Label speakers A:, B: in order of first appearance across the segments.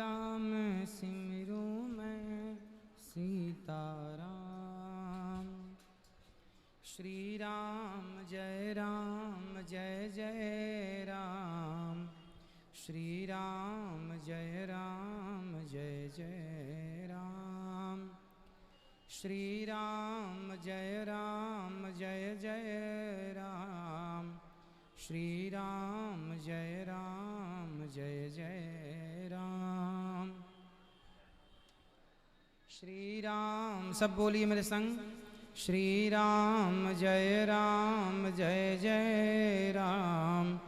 A: माला में सिमरू मैं सीताराम। श्री राम जय जय राम। श्री राम जय जय राम। श्री राम जय जय राम। श्री राम जय जय राम। श्री राम, सब बोलिए मेरे संग। श्री राम जय जय राम।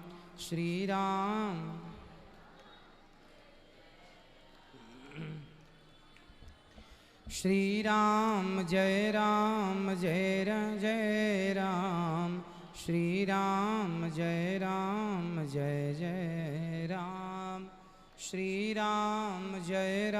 A: श्री राम श्री राम जय जय राम। श्री राम जय जय राम। श्री राम जय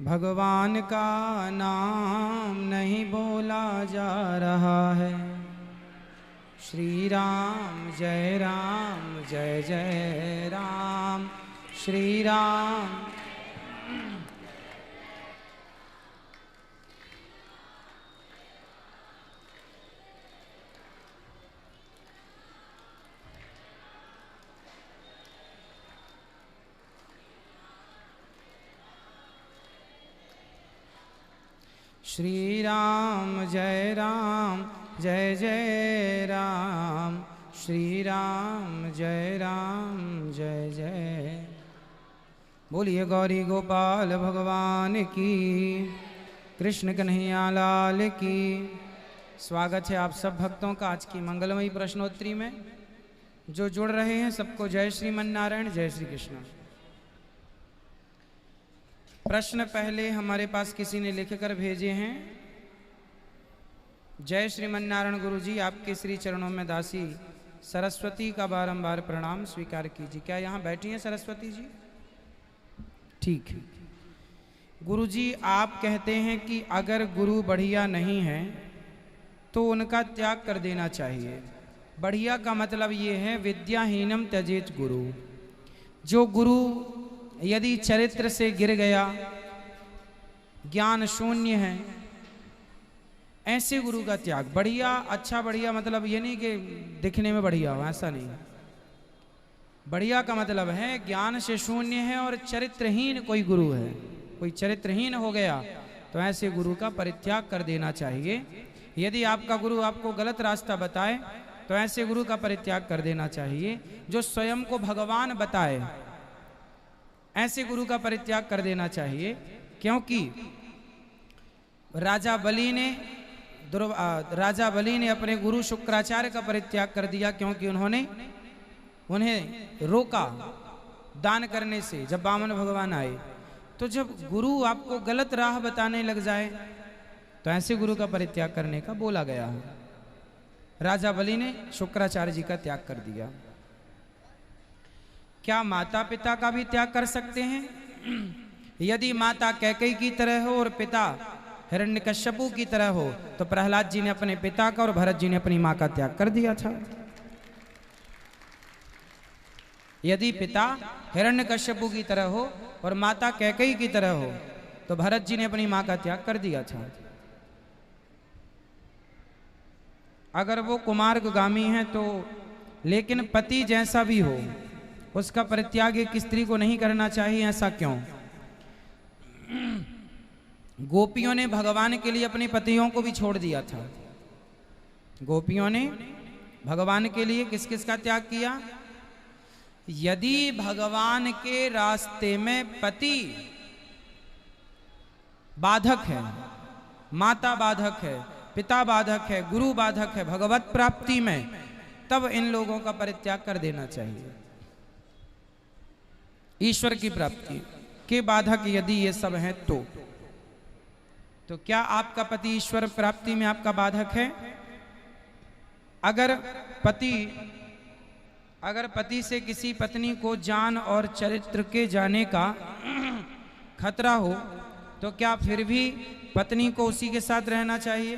A: भगवान का नाम नहीं बोला जा रहा है। श्री राम जय जय राम। श्री राम श्री राम जय जय राम। श्री राम जय जय। बोलिए गौरी गोपाल भगवान की, कृष्ण कन्हैया लाल की। स्वागत है आप सब भक्तों का आज की मंगलमयी प्रश्नोत्तरी में। जो जुड़ रहे हैं सबको जय श्रीमन नारायण, जय श्री कृष्ण। प्रश्न पहले हमारे पास किसी ने लिखकर भेजे हैं। जय श्रीमन नारायण गुरु जी, आपके श्री चरणों में दासी सरस्वती का बारंबार प्रणाम स्वीकार कीजिए। क्या यहाँ बैठी हैं सरस्वती जी? ठीक है। गुरु जी, आप कहते हैं कि अगर गुरु बढ़िया नहीं है तो उनका त्याग कर देना चाहिए। बढ़िया का मतलब ये है विद्याहीनम त्यजेत गुरु। जो गुरु यदि चरित्र से गिर गया, ज्ञान शून्य है, ऐसे गुरु का त्याग। बढ़िया, अच्छा बढ़िया मतलब ये नहीं कि दिखने में बढ़िया हो, ऐसा नहीं। बढ़िया का मतलब है ज्ञान से शून्य है और चरित्रहीन कोई गुरु है। कोई चरित्रहीन हो गया तो ऐसे गुरु का परित्याग कर देना चाहिए। यदि आपका गुरु आपको गलत रास्ता बताए तो ऐसे गुरु का परित्याग कर देना चाहिए। जो स्वयं को भगवान बताए ऐसे गुरु का परित्याग कर देना चाहिए। क्योंकि राजा बलि ने अपने गुरु शुक्राचार्य का परित्याग कर दिया, क्योंकि उन्हें रोका दान करने से जब वामन भगवान आए। तो जब गुरु आपको गलत राह बताने लग जाए तो ऐसे गुरु का परित्याग करने का बोला गया है। राजा बलि ने शुक्राचार्य जी का त्याग कर दिया। क्या माता पिता का भी त्याग कर सकते हैं? यदि माता कैकेयी की तरह हो और पिता हिरण्यकश्यपु की तरह हो तो प्रहलाद जी ने अपने पिता का और भरत जी ने अपनी मां का त्याग कर दिया था। यदि पिता हिरण्यकश्यपु की तरह हो और माता कैकेयी की तरह हो तो भरत जी ने अपनी मां का त्याग कर दिया था। अगर वो कुमार्गामी है तो, लेकिन पति जैसा भी हो उसका परित्याग एक स्त्री को नहीं करना चाहिए। ऐसा क्यों? गोपियों ने भगवान के लिए अपने पतियों को भी छोड़ दिया था। गोपियों ने भगवान के लिए किस किस का त्याग किया? यदि भगवान के रास्ते में पति बाधक है, माता बाधक है, पिता बाधक है, गुरु बाधक है भगवत प्राप्ति में, तब इन लोगों का परित्याग कर देना चाहिए। ईश्वर की प्राप्ति के बाधक यदि ये सब हैं तो क्या आपका पति ईश्वर प्राप्ति में आपका बाधक है? अगर पति से किसी पत्नी को जान और चरित्र के जाने का खतरा हो तो क्या फिर भी पत्नी को उसी के साथ रहना चाहिए?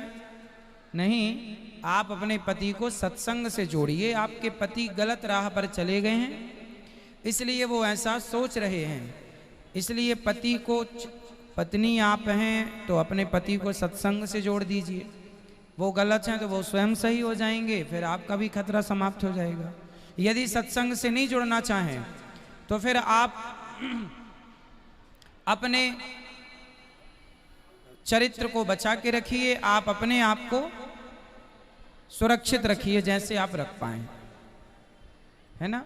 A: नहीं, आप अपने पति को सत्संग से जोड़िए। आपके पति गलत राह पर चले गए हैं, इसलिए वो ऐसा सोच रहे हैं। इसलिए पत्नी आप हैं तो अपने पति को सत्संग से जोड़ दीजिए। वो गलत हैं तो वो स्वयं सही हो जाएंगे, फिर आपका भी खतरा समाप्त हो जाएगा। यदि सत्संग से नहीं जुड़ना चाहें तो फिर आप अपने चरित्र को बचा के रखिए, आप अपने आप को सुरक्षित रखिए जैसे आप रख पाए, है ना।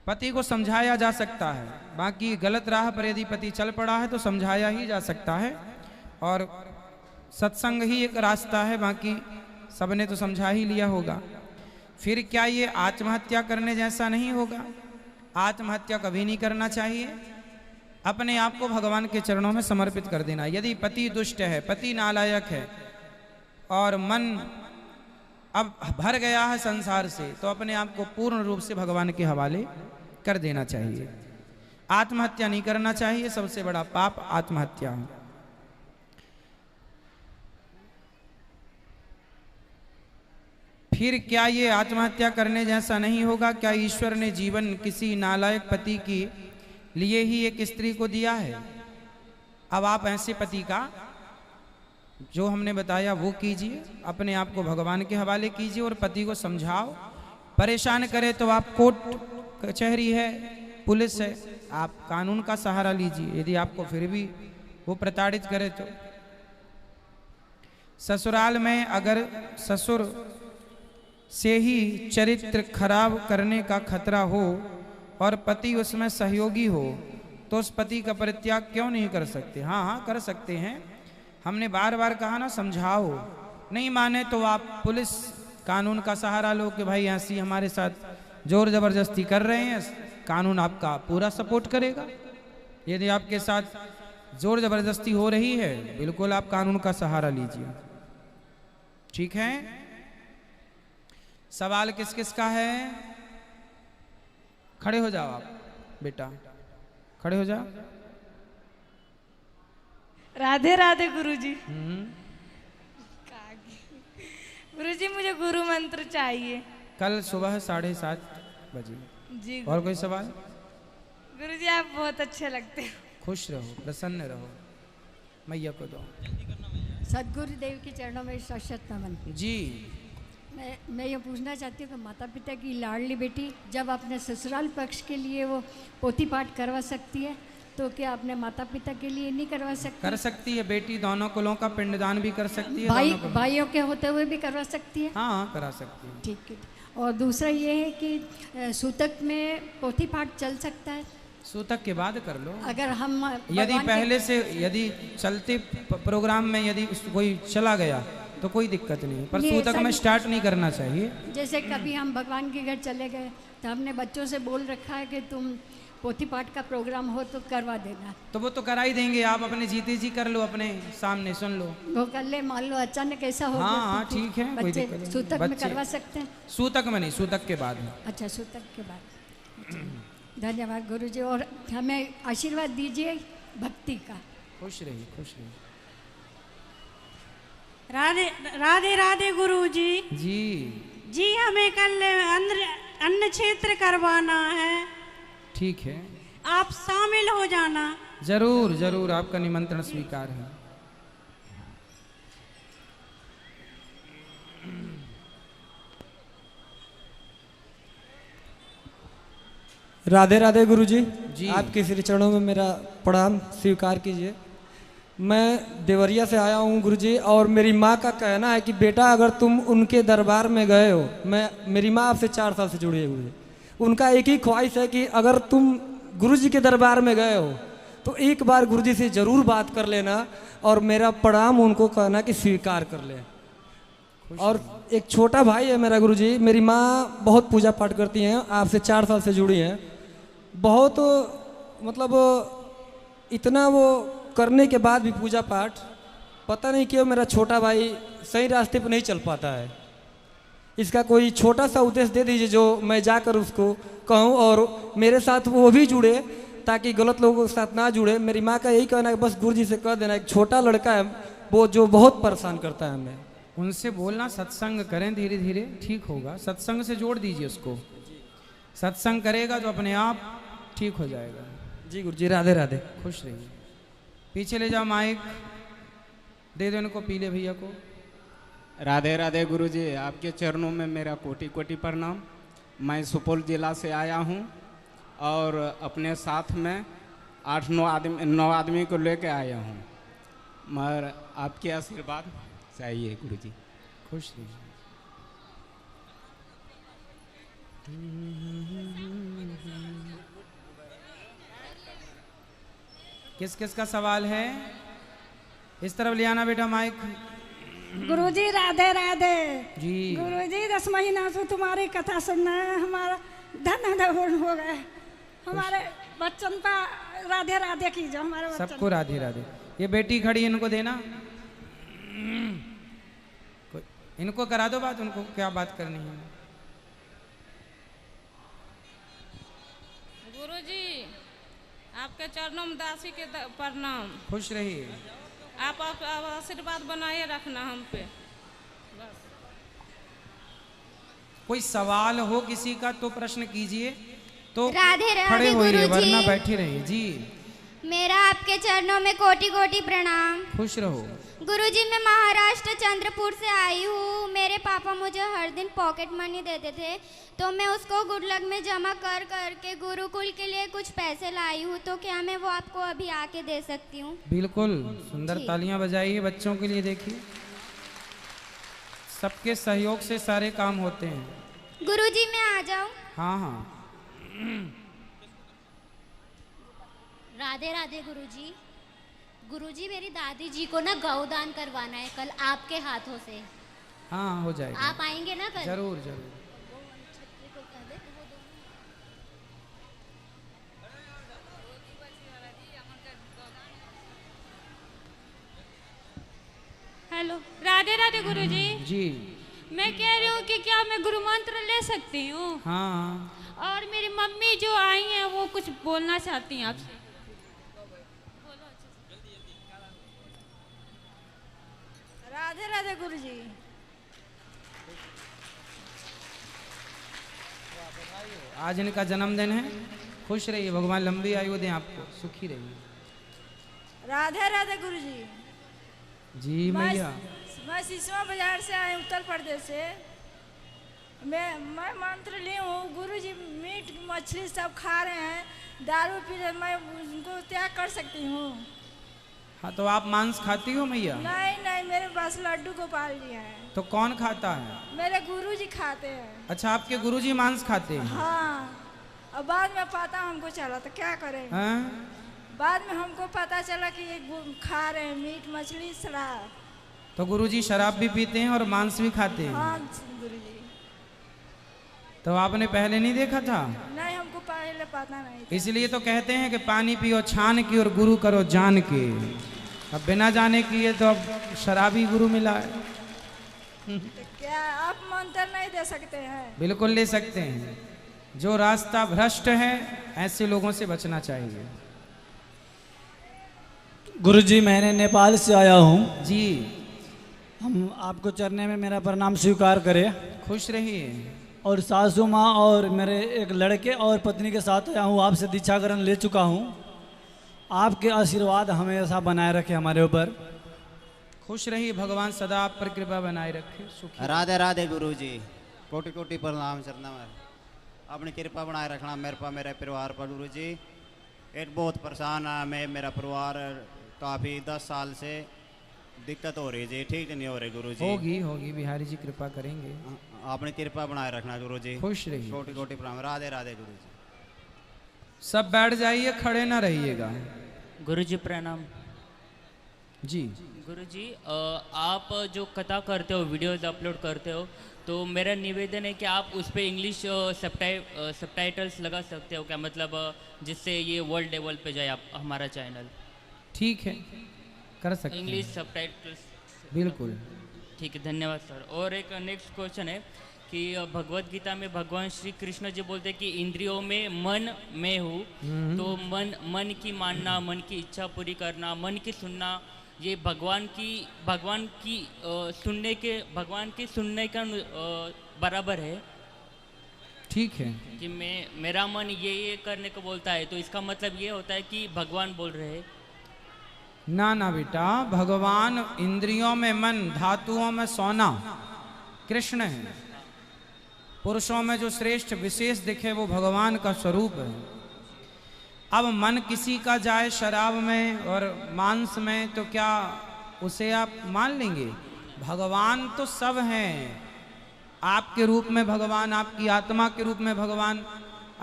A: पति को समझाया जा सकता है, बाकी गलत राह पर यदि पति चल पड़ा है तो समझाया ही जा सकता है, और सत्संग ही एक रास्ता है, बाकी सबने तो समझा ही लिया होगा। फिर क्या ये आत्महत्या करने जैसा नहीं होगा? आत्महत्या कभी नहीं करना चाहिए। अपने आप को भगवान के चरणों में समर्पित कर देना। यदि पति दुष्ट है, पति नालायक है और मन अब भर गया है संसार से, तो अपने आप को पूर्ण रूप से भगवान के हवाले कर देना चाहिए। आत्महत्या नहीं करना चाहिए, सबसे बड़ा पाप आत्महत्या है। फिर क्या ये आत्महत्या करने जैसा नहीं होगा? क्या ईश्वर ने जीवन किसी नालायक पति के लिए ही एक स्त्री को दिया है? अब आप ऐसे पति का जो हमने बताया वो कीजिए, अपने आप को भगवान के हवाले कीजिए और पति को समझाओ। परेशान करे तो आप कोर्ट कचहरी है, पुलिस है, आप कानून का सहारा लीजिए। यदि आपको फिर भी वो प्रताड़ित करे तो ससुराल में अगर ससुर से ही चरित्र खराब करने का खतरा हो और पति उसमें सहयोगी हो तो उस पति का परित्याग क्यों नहीं कर सकते? हाँ, कर सकते हैं। हमने बार बार कहा ना, समझाओ। नहीं माने तो आप पुलिस कानून का सहारा लो कि भाई ऐसी हमारे साथ जोर जबरदस्ती कर रहे हैं, कानून आपका पूरा सपोर्ट करेगा। यदि आपके साथ जोर जबरदस्ती हो रही है, बिल्कुल आप कानून का सहारा लीजिए। ठीक है, सवाल किस किस का है? खड़े हो जाओ आप बेटा, खड़े हो जाओ।
B: राधे राधे गुरुजी। गुरुजी मुझे गुरु मंत्र चाहिए
A: कल सुबह 7:30 बजे
B: जी।
A: और कोई सवाल?
B: गुरुजी आप बहुत अच्छे लगते हो।
A: खुश रहो, प्रसन्न रहो, मैया को दो।
C: सदगुरु देव के चरणों में शत नमन
A: जी।
C: मैं ये पूछना चाहती हूँ कि माता पिता की लाडली बेटी जब अपने ससुराल पक्ष के लिए वो पोथी पाठ करवा सकती है, तो क्या अपने माता पिता के लिए नहीं करवा सकती?
A: कर सकती है बेटी, दोनों कुलों का पिंडदान भी कर सकती है।
C: भाइयों के होते हुए भी करवा सकती है?
A: हाँ, करा सकती है।
C: ठीक है। और दूसरा ये है कि सूतक में पोथी पाठ चल सकता है?
A: सूतक के बाद कर लो।
C: अगर हम
A: यदि पहले से यदि चलते प्रोग्राम में यदि कोई चला गया तो कोई दिक्कत नहीं, पर सूतक में स्टार्ट नहीं करना चाहिए।
C: जैसे कभी हम भगवान के घर चले गए तो हमने बच्चों से बोल रखा है कि तुम पोथी पाठ का प्रोग्राम हो तो करवा देना,
A: तो वो तो करा ही देंगे। आप अपने जीते जी कर लो, अपने सामने सुन लो,
C: वो कर ले। मान लो अचानक ऐसा हो
A: हाँ हाँ ठीक है, कोई दिक्कत नहीं।
C: सूतक में करवा सकते हैं?
A: सूतक में नहीं, सूतक के बाद।
C: अच्छा, सूतक के बाद। धन्यवाद गुरुजी, और हमें आशीर्वाद दीजिए भक्ति का।
A: खुश रहिए, खुश रहिए।
D: राधे राधे राधे गुरुजी
A: जी।
D: जी, हमें कल अन्न क्षेत्र करवाना है।
A: ठीक है,
D: आप शामिल हो जाना।
A: जरूर जरूर, आपका निमंत्रण स्वीकार है।
E: राधे राधे गुरुजी
A: जी।
E: आपके श्री चरणों में मेरा प्रणाम स्वीकार कीजिए। मैं देवरिया से आया हूँ गुरुजी, और मेरी माँ का कहना है कि बेटा अगर तुम उनके दरबार में गए हो, मेरी माँ आपसे 4 साल से जुड़ी हुई है, उनका एक ही ख्वाहिश है कि अगर तुम गुरुजी के दरबार में गए हो तो एक बार गुरुजी से ज़रूर बात कर लेना, और मेरा प्रणाम उनको कहना कि स्वीकार कर ले। और एक छोटा भाई है मेरा गुरुजी, मेरी माँ बहुत पूजा पाठ करती हैं, आपसे 4 साल से जुड़ी हैं, बहुत मतलब इतना वो करने के बाद भी पूजा पाठ पता नहीं क्यों मेरा छोटा भाई सही रास्ते पर नहीं चल पाता है। इसका कोई छोटा सा उद्देश्य दे दीजिए जो मैं जाकर उसको कहूँ और मेरे साथ वो भी जुड़े, ताकि गलत लोगों के साथ ना जुड़े। मेरी माँ का यही कहना है, बस गुरुजी से कह देना, एक छोटा लड़का है वो जो बहुत परेशान करता है हमें।
A: उनसे बोलना सत्संग करें, धीरे धीरे ठीक होगा। सत्संग से जोड़ दीजिए उसको, सत्संग करेगा तो अपने आप ठीक हो जाएगा।
E: जी गुरुजी, राधे राधे।
A: खुश रहिए। पीछे ले जाओ, माइक दे दो इनको, पीले भैया को।
F: राधे राधे गुरुजी, आपके चरणों में मेरा कोटि कोटि प्रणाम। मैं सुपौल जिला से आया हूँ और अपने साथ में 8-9 आदमी को लेके आया हूँ, मगर आपके आशीर्वाद चाहिए गुरुजी।
A: खुश रहिए। किस किस का सवाल है? इस तरफ ले आना बेटा माइक।
D: गुरुजी राधे राधे।
A: जी
D: गुरुजी 10 महीना से तुम्हारी कथा सुनना है, हमारा धन हो गए। हमारे बच्चन का राधे राधे कीजिए, हमारे बच्चन।
A: सबको राधे राधे। ये बेटी खड़ी, इनको देना, इनको करा दो बात, उनको क्या बात करनी है।
G: गुरुजी आपके चरणों में दासी के प्रणाम।
A: खुश रहिए।
G: आप आशीर्वाद बनाए रखना हम पे।
A: कोई सवाल हो किसी का तो प्रश्न कीजिए, तो
H: राधे राधे
A: खड़े होइए,
H: गुरुजी।
A: वरना बैठे रहिए। जी
H: मेरा आपके चरणों में कोटि कोटि प्रणाम।
A: खुश रहो।
H: गुरुजी मैं महाराष्ट्र चंद्रपुर से आई हूँ। मेरे पापा मुझे हर दिन पॉकेट मनी देते थे, तो मैं उसको गुड लक में जमा कर करके गुरुकुल के लिए कुछ पैसे लाई हूँ। तो क्या मैं वो आपको अभी आके दे सकती हूँ?
A: बिल्कुल, सुंदर
H: जी।
A: तालियां बजाइए बच्चों के लिए। देखिए सबके सहयोग से सारे काम होते हैं।
H: गुरुजी मैं आ जाऊँ?
A: हाँ हाँ।
I: राधे राधे गुरुजी। गुरुजी मेरी दादी जी को ना गौदान करवाना है कल आपके हाथों से।
A: हाँ हो जाएगा।
I: आप आएंगे ना कल?
A: जरूर जरूर।
B: हेलो, राधे राधे गुरुजी।
A: जी
B: मैं कह रही हूँ कि क्या मैं गुरु मंत्र ले सकती हूँ?
A: हाँ।
B: और मेरी मम्मी जो आई हैं वो कुछ बोलना चाहती हैं आपसे।
D: राधे राधे गुरुजी।
A: आज इनका जन्मदिन है। खुश रहिए, भगवान लंबी आयु दें आपको, सुखी रहिए।
D: राधे राधे गुरुजी।
A: जी मैया।
D: मैं सिसवा बाजार से आई, उत्तर प्रदेश से। मैं मंत्र ली हूँ। गुरुजी मीट मछली सब खा रहे हैं, दारू पी रहे, मैं उनको त्याग कर सकती हूँ?
A: हाँ तो आप मांस खाती हो मैया?
D: नहीं नहीं, मेरे पास लड्डू गोपाल जी हैं।
A: तो कौन खाता है?
D: मेरे गुरुजी खाते हैं।
A: अच्छा, आपके गुरुजी मांस खाते हैं?
D: हाँ, अब बाद में पता हमको चला तो क्या करें।
A: हाँ?
D: बाद में हमको पता चला कि ये खा रहे हैं मीट मछली शराब।
A: तो गुरुजी शराब भी पीते हैं और मांस भी खाते हैं?
D: हाँ गुरुजी।
A: तो आपने पहले नहीं देखा था?
D: नहीं, हमको पहले पता नहीं था।
A: इसलिए तो कहते हैं कि पानी पियो छान की और गुरु करो जान के। अब बिना जाने किए तो अब शराबी गुरु मिला है।
D: तो क्या आप मंत्र नहीं दे सकते हैं?
A: बिल्कुल ले सकते हैं। जो रास्ता भ्रष्ट है ऐसे लोगों से बचना चाहिए।
J: गुरुजी मैंने नेपाल से आया हूँ।
A: जी
J: हम आपको चरने में मेरा प्रणाम स्वीकार करें।
A: खुश रहिए।
J: और सासू माँ और मेरे एक लड़के और पत्नी के साथ आया हूँ। आपसे दीक्षा ग्रहण ले चुका हूँ। आपके आशीर्वाद हमेशा बनाए रखे हमारे ऊपर।
A: खुश रहिए, भगवान सदा आप पर कृपा बनाए रखे। सुखी।
K: राधे राधे गुरुजी, कोटि कोटि प्रणाम चरणों में। अपनी कृपा बनाए रखना मेरे पर, मेरे परिवार पर गुरुजी। एक बहुत परेशान है मैं, मेरा परिवार काफ़ी 10 साल से दिक्कत हो रही जी, ठीक नहीं हो रही गुरुजी।
A: होगी होगी, बिहारी जी कृपा करेंगे।
K: अपनी कृपा बनाए रखना गुरुजी।
A: खुश रहिए।
K: कोटि कोटि प्रणाम। राधे राधे गुरुजी।
A: सब बैठ जाइए, खड़े ना रहिएगा।
L: गुरुजी प्रणाम।
A: जी
L: गुरुजी, आप जो कथा करते हो, वीडियोज अपलोड करते हो, तो मेरा निवेदन है कि आप उस पर इंग्लिश सबटाइटल्स लगा सकते हो क्या? मतलब जिससे ये वर्ल्ड लेवल पे जाए आप हमारा चैनल।
A: ठीक है, कर सकते हैं।
L: इंग्लिश सबटाइटल्स
A: बिल्कुल
L: ठीक है, धन्यवाद सर। और एक नेक्स्ट क्वेश्चन है कि भगवत गीता में भगवान श्री कृष्ण जी बोलते हैं कि इंद्रियों में मन मैं हूँ, तो मन की मानना, मन की इच्छा पूरी करना, मन की सुनना, ये भगवान की भगवान की सुनने का बराबर है।
A: ठीक है
L: कि मेरा मन ये करने को बोलता है, तो इसका मतलब ये होता है कि भगवान बोल रहे हैं।
A: ना ना बेटा, भगवान इंद्रियों में मन, धातुओं में सोना कृष्ण है। पुरुषों में जो श्रेष्ठ विशेष दिखे वो भगवान का स्वरूप है। अब मन किसी का जाए शराब में और मांस में तो क्या उसे आप मान लेंगे? भगवान तो सब हैं, आपके रूप में भगवान, आपकी आत्मा के रूप में भगवान,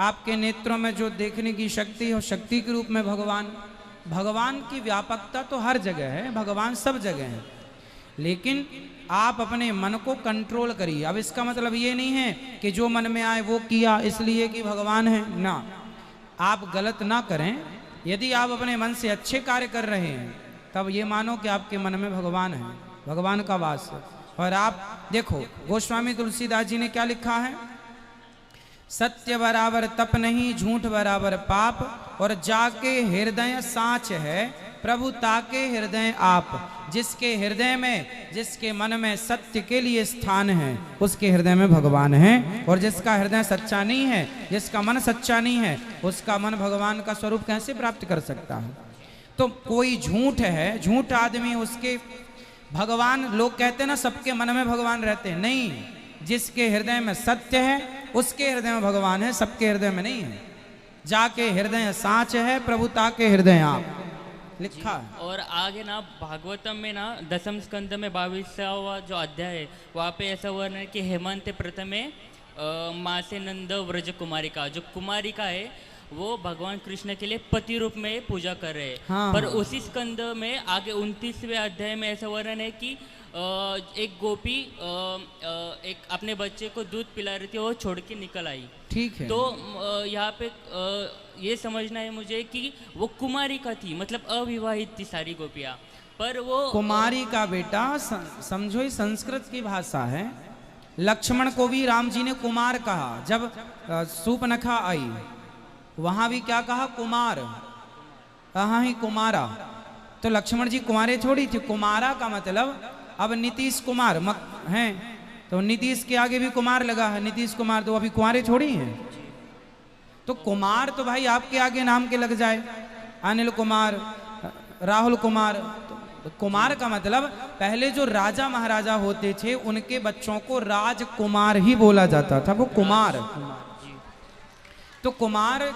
A: आपके नेत्रों में जो देखने की शक्ति हो शक्ति के रूप में भगवान। भगवान की व्यापकता तो हर जगह है, भगवान सब जगह है, लेकिन आप अपने मन को कंट्रोल करिए। अब इसका मतलब ये नहीं है कि जो मन में आए वो किया इसलिए कि भगवान है ना, आप गलत ना करें। यदि आप अपने मन से अच्छे कार्य कर रहे हैं तब ये मानो कि आपके मन में भगवान है, भगवान का वास है। और आप देखो गोस्वामी तुलसीदास जी ने क्या लिखा है, सत्य बराबर तप नहीं, झूठ बराबर पाप, और जाके हृदय साँच है, प्रभु ताके हृदय आप। जिसके हृदय में, जिसके मन में सत्य के लिए स्थान है उसके हृदय में भगवान है, और जिसका हृदय सच्चा नहीं है, जिसका मन सच्चा नहीं है, उसका मन भगवान का स्वरूप कैसे प्राप्त कर सकता है? तो कोई झूठ है, झूठ आदमी, उसके भगवान, लोग कहते हैं ना सबके मन में भगवान रहते हैं, नहीं, जिसके हृदय में सत्य है उसके हृदय में भगवान है, सबके हृदय में नहीं है। जाके हृदय साँच है, प्रभुता के हृदय आप, लिखा है।
L: और आगे ना भागवतम में ना 10वें स्कंद में 22वां जो अध्याय है वहाँ पे ऐसा वर्णन है कि हेमंत प्रथमे माँ से नंद व्रज कुमारिका, जो कुमारिका है वो भगवान कृष्ण के लिए पति रूप में पूजा कर रहे हैं।
A: हाँ।
L: पर उसी स्कंद में आगे 29वें अध्याय में ऐसा वर्णन है कि एक गोपी एक अपने बच्चे को दूध पिला रही थी, वो छोड़ के निकल आई।
A: ठीक है।
L: तो यहाँ पे ये समझना है मुझे कि वो कुमारिका थी, मतलब अविवाहित थी सारी गोपियाँ, पर वो
A: कुमारी का बेटा समझो ही संस्कृत की भाषा है। लक्ष्मण को भी राम जी ने कुमार कहा, जब सूपनखा आई वहां भी क्या कहा? कुमार, कहाँ ही कुमारा। तो लक्ष्मण जी कुमारे थोड़ी थे, कुमारा का मतलब अब नीतीश कुमार हैं, तो नीतीश के आगे भी कुमार लगा है, नीतीश कुमार तो अभी कुमारे थोड़ी हैं। तो कुमार तो भाई आपके आगे नाम के लग जाए, अनिल कुमार, राहुल कुमार। तो कुमार का मतलब पहले जो राजा महाराजा होते थे उनके बच्चों को राजकुमार ही बोला जाता था, वो कुमार। तो कुमार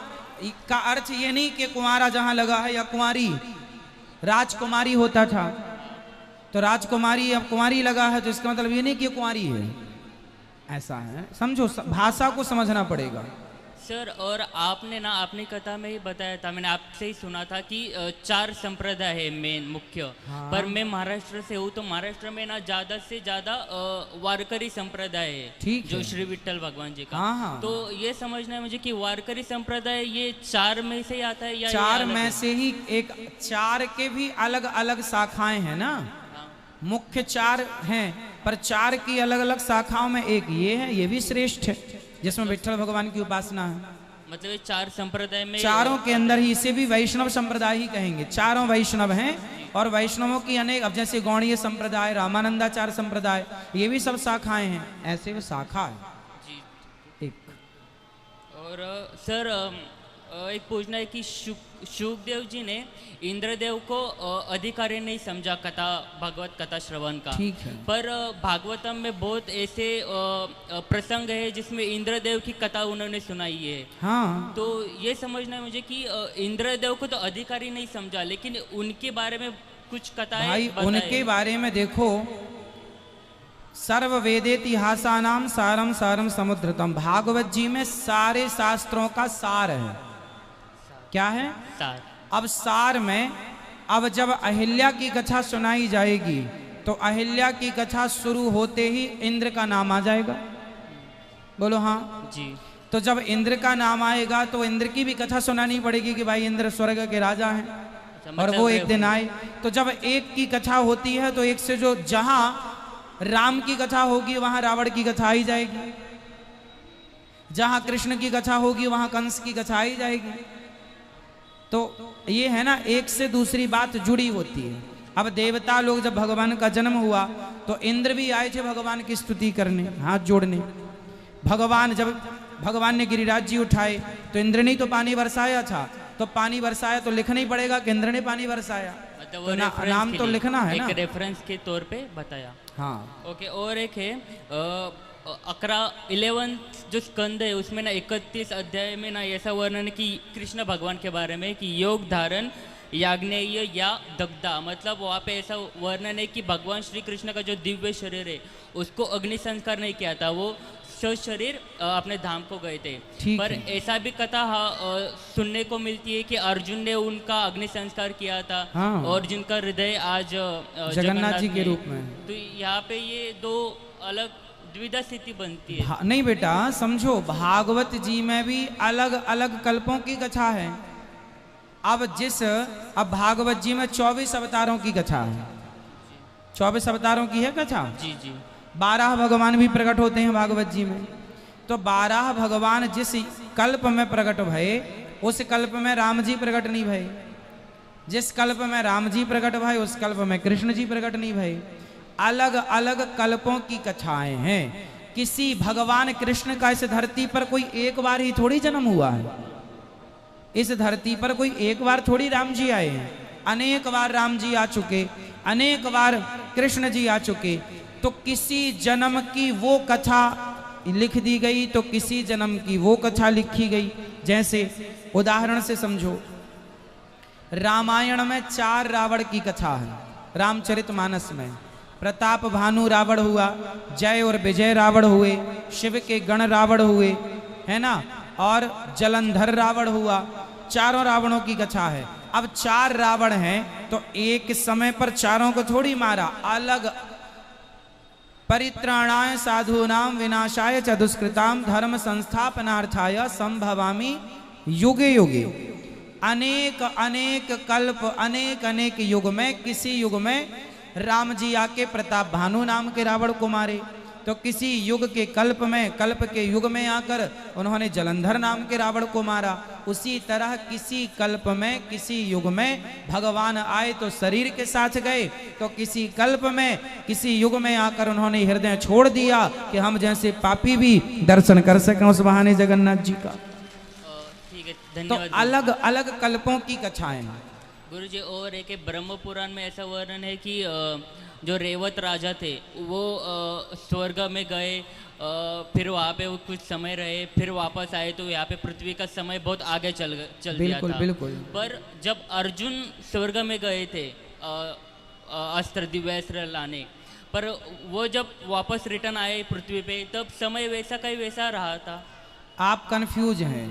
A: का अर्थ ये नहीं कि कुमारा जहां लगा है या कुमारी, राजकुमारी होता था। तो राजकुमारी अब कुमारी लगा है तो इसका मतलब ये नहीं कि कुमारी है, ऐसा है, समझो, भाषा को समझना पड़ेगा।
L: सर, और आपने ना अपनी कथा में ही बताया था, मैंने आपसे ही सुना था कि 4 संप्रदाय है मेन मुख्य। हाँ। पर मैं महाराष्ट्र से हूँ, तो महाराष्ट्र में ना ज्यादा से ज्यादा वारकरी संप्रदाय है, ठीक जो श्री विठ्ठल भगवान जी का। हाँ। तो ये समझना है मुझे कि वारकरी संप्रदाय ये 4 में से ही आता है या
A: 4 में से ही एक, 4 के भी अलग अलग शाखाएं हैं ना। हाँ। मुख्य 4 हैं पर 4 की अलग अलग शाखाओं में एक ये है, ये भी श्रेष्ठ है, जिसमें विठ्ठल भगवान की उपासना है।
L: मतलब ये 4 संप्रदाय में,
A: चारों के अंदर ही, इसे भी वैष्णव संप्रदाय ही कहेंगे। चारों वैष्णव हैं और वैष्णवों की अनेक, अब जैसे गौड़ीय संप्रदाय, रामानंदाचार्य संप्रदाय, ये भी सब शाखाएं हैं, ऐसे वो शाखा है जी। एक
L: और सर एक पूछना है कि शुकदेव जी ने इंद्रदेव को अधिकारी नहीं समझा कथा, भगवत कथा श्रवण का।
A: ठीक है।
L: पर भागवतम में बहुत ऐसे प्रसंग है जिसमें इंद्रदेव की कथा उन्होंने सुनाई है।
A: हाँ।
L: तो ये समझना है मुझे कि इंद्रदेव को तो अधिकारी नहीं समझा, लेकिन उनके बारे में कुछ कथाएं
A: भाई, उनके बारे में देखो, सर्व वेदेतिहासानाम सारम सारम समुद्रतम, भागवत जी में सारे शास्त्रों का सार है। क्या है?
L: सार।
A: अब सार में, अब जब अहिल्या की कथा सुनाई जाएगी तो अहिल्या की कथा शुरू होते ही इंद्र का नाम आ जाएगा। बोलो हाँ
L: जी।
A: तो जब इंद्र का नाम आएगा तो इंद्र की भी कथा सुनानी पड़ेगी कि भाई इंद्र स्वर्ग के राजा हैं। और वो एक दिन आए। तो जब एक की कथा होती है तो एक से जो जहां राम की कथा होगी वहां रावण की कथा आई जाएगी, जहां कृष्ण की कथा होगी वहां कंस की कथा आई जाएगी। तो ये है ना, एक से दूसरी बात जुड़ी होती है। अब देवता लोग जब भगवान का जन्म हुआ तो इंद्र भी आए थे भगवान की स्तुति करने, हाथ जोड़ने। भगवान जब भगवान ने गिरिराज जी उठाए तो इंद्र ने तो पानी बरसाया था, तो पानी बरसाया तो लिखना ही पड़ेगा कि इंद्र ने पानी बरसाया,
L: मतलब
A: तो नाम तो लिखना है ना,
L: एक रेफरेंस के तौर पे बताया।
A: हाँ
L: ओके। और एक है 11 जो स्कंद है उसमें ना 31 अध्याय में ना ऐसा वर्णन है कि कृष्ण भगवान के बारे में कि योग धारण याग्नेय या दग्धा, मतलब वहाँ पे ऐसा वर्णन है कि भगवान श्री कृष्ण का जो दिव्य शरीर है उसको अग्नि संस्कार नहीं किया था, वो शरीर अपने धाम को गए थे। पर ऐसा भी कथा सुनने को मिलती है कि अर्जुन ने उनका अग्नि संस्कार किया था।
A: हाँ।
L: और जिनका हृदय आज
A: जगन्नाथ जी के रूप में।
L: तो यहाँ पे ये दो अलग द्विधा स्थिति बनती है।
A: नहीं बेटा समझो, भागवत जी में भी अलग अलग कल्पों की कथा है। अब भागवत जी में 24 अवतारों की कथा है, 24 अवतारों की है कथा।
L: जी जी।
A: 12 भगवान भी प्रकट होते हैं भागवत जी में। तो 12 भगवान जिस कल्प में प्रकट भये उस कल्प में राम जी प्रकट नहीं भये, जिस कल्प में राम जी प्रकट भये उस कल्प में कृष्ण जी प्रकट नहीं भये। अलग अलग कल्पों की कथाएं हैं। किसी भगवान कृष्ण का इस धरती पर कोई एक बार ही थोड़ी जन्म हुआ है, इस धरती पर कोई एक बार थोड़ी राम जी आए हैं। अनेक बार राम जी आ चुके, अनेक बार कृष्ण जी आ चुके। तो किसी जन्म की वो कथा लिख दी गई तो किसी जन्म की वो कथा लिखी गई। जैसे उदाहरण से समझो, रामायण में 4 रावण की कथा है। रामचरितमानस में प्रताप भानु रावण हुआ, जय और विजय रावण हुए, शिव के गण रावण हुए, है ना, और जलंधर रावण हुआ। 4 रावणों की कथा है। अब 4 रावण हैं तो एक समय पर चारों को थोड़ी मारा, अलग परित्राणाय साधूनाम विनाशाय च दुष्कृताम धर्म संस्थापनार्थाय संभवामि युगे युगे। अनेक अनेक कल्प, अनेक अनेक युग में, किसी युग में राम जी आके प्रताप भानु नाम के रावण को मारे, तो किसी युग के कल्प में, कल्प के युग में आकर उन्होंने जलंधर नाम के रावण को मारा। उसी तरह किसी कल्प में, किसी युग में भगवान आए तो शरीर के साथ गए, तो किसी कल्प में, किसी युग में आकर उन्होंने हृदय छोड़ दिया कि हम जैसे पापी भी दर्शन कर सकें उस बहाने जगन्नाथ जी का।
L: ठीक है,
A: तो
L: धन्यवाद।
A: अलग अलग कल्पों की कथाएं।
L: गुरुजी और एक ब्रह्म पुराण में ऐसा वर्णन है कि जो रेवत राजा थे वो स्वर्ग में गए, फिर वहाँ पे वो कुछ समय रहे, फिर वापस आए तो यहाँ पे पृथ्वी का समय बहुत आगे चल गया था। बिल्कुल। पर जब अर्जुन स्वर्ग में गए थे अस्त्र दिव्यास्त्र लाने, पर वो जब वापस रिटर्न आए पृथ्वी पे तब समय वैसा का वैसा रहा था।
A: आप कंफ्यूज हैं।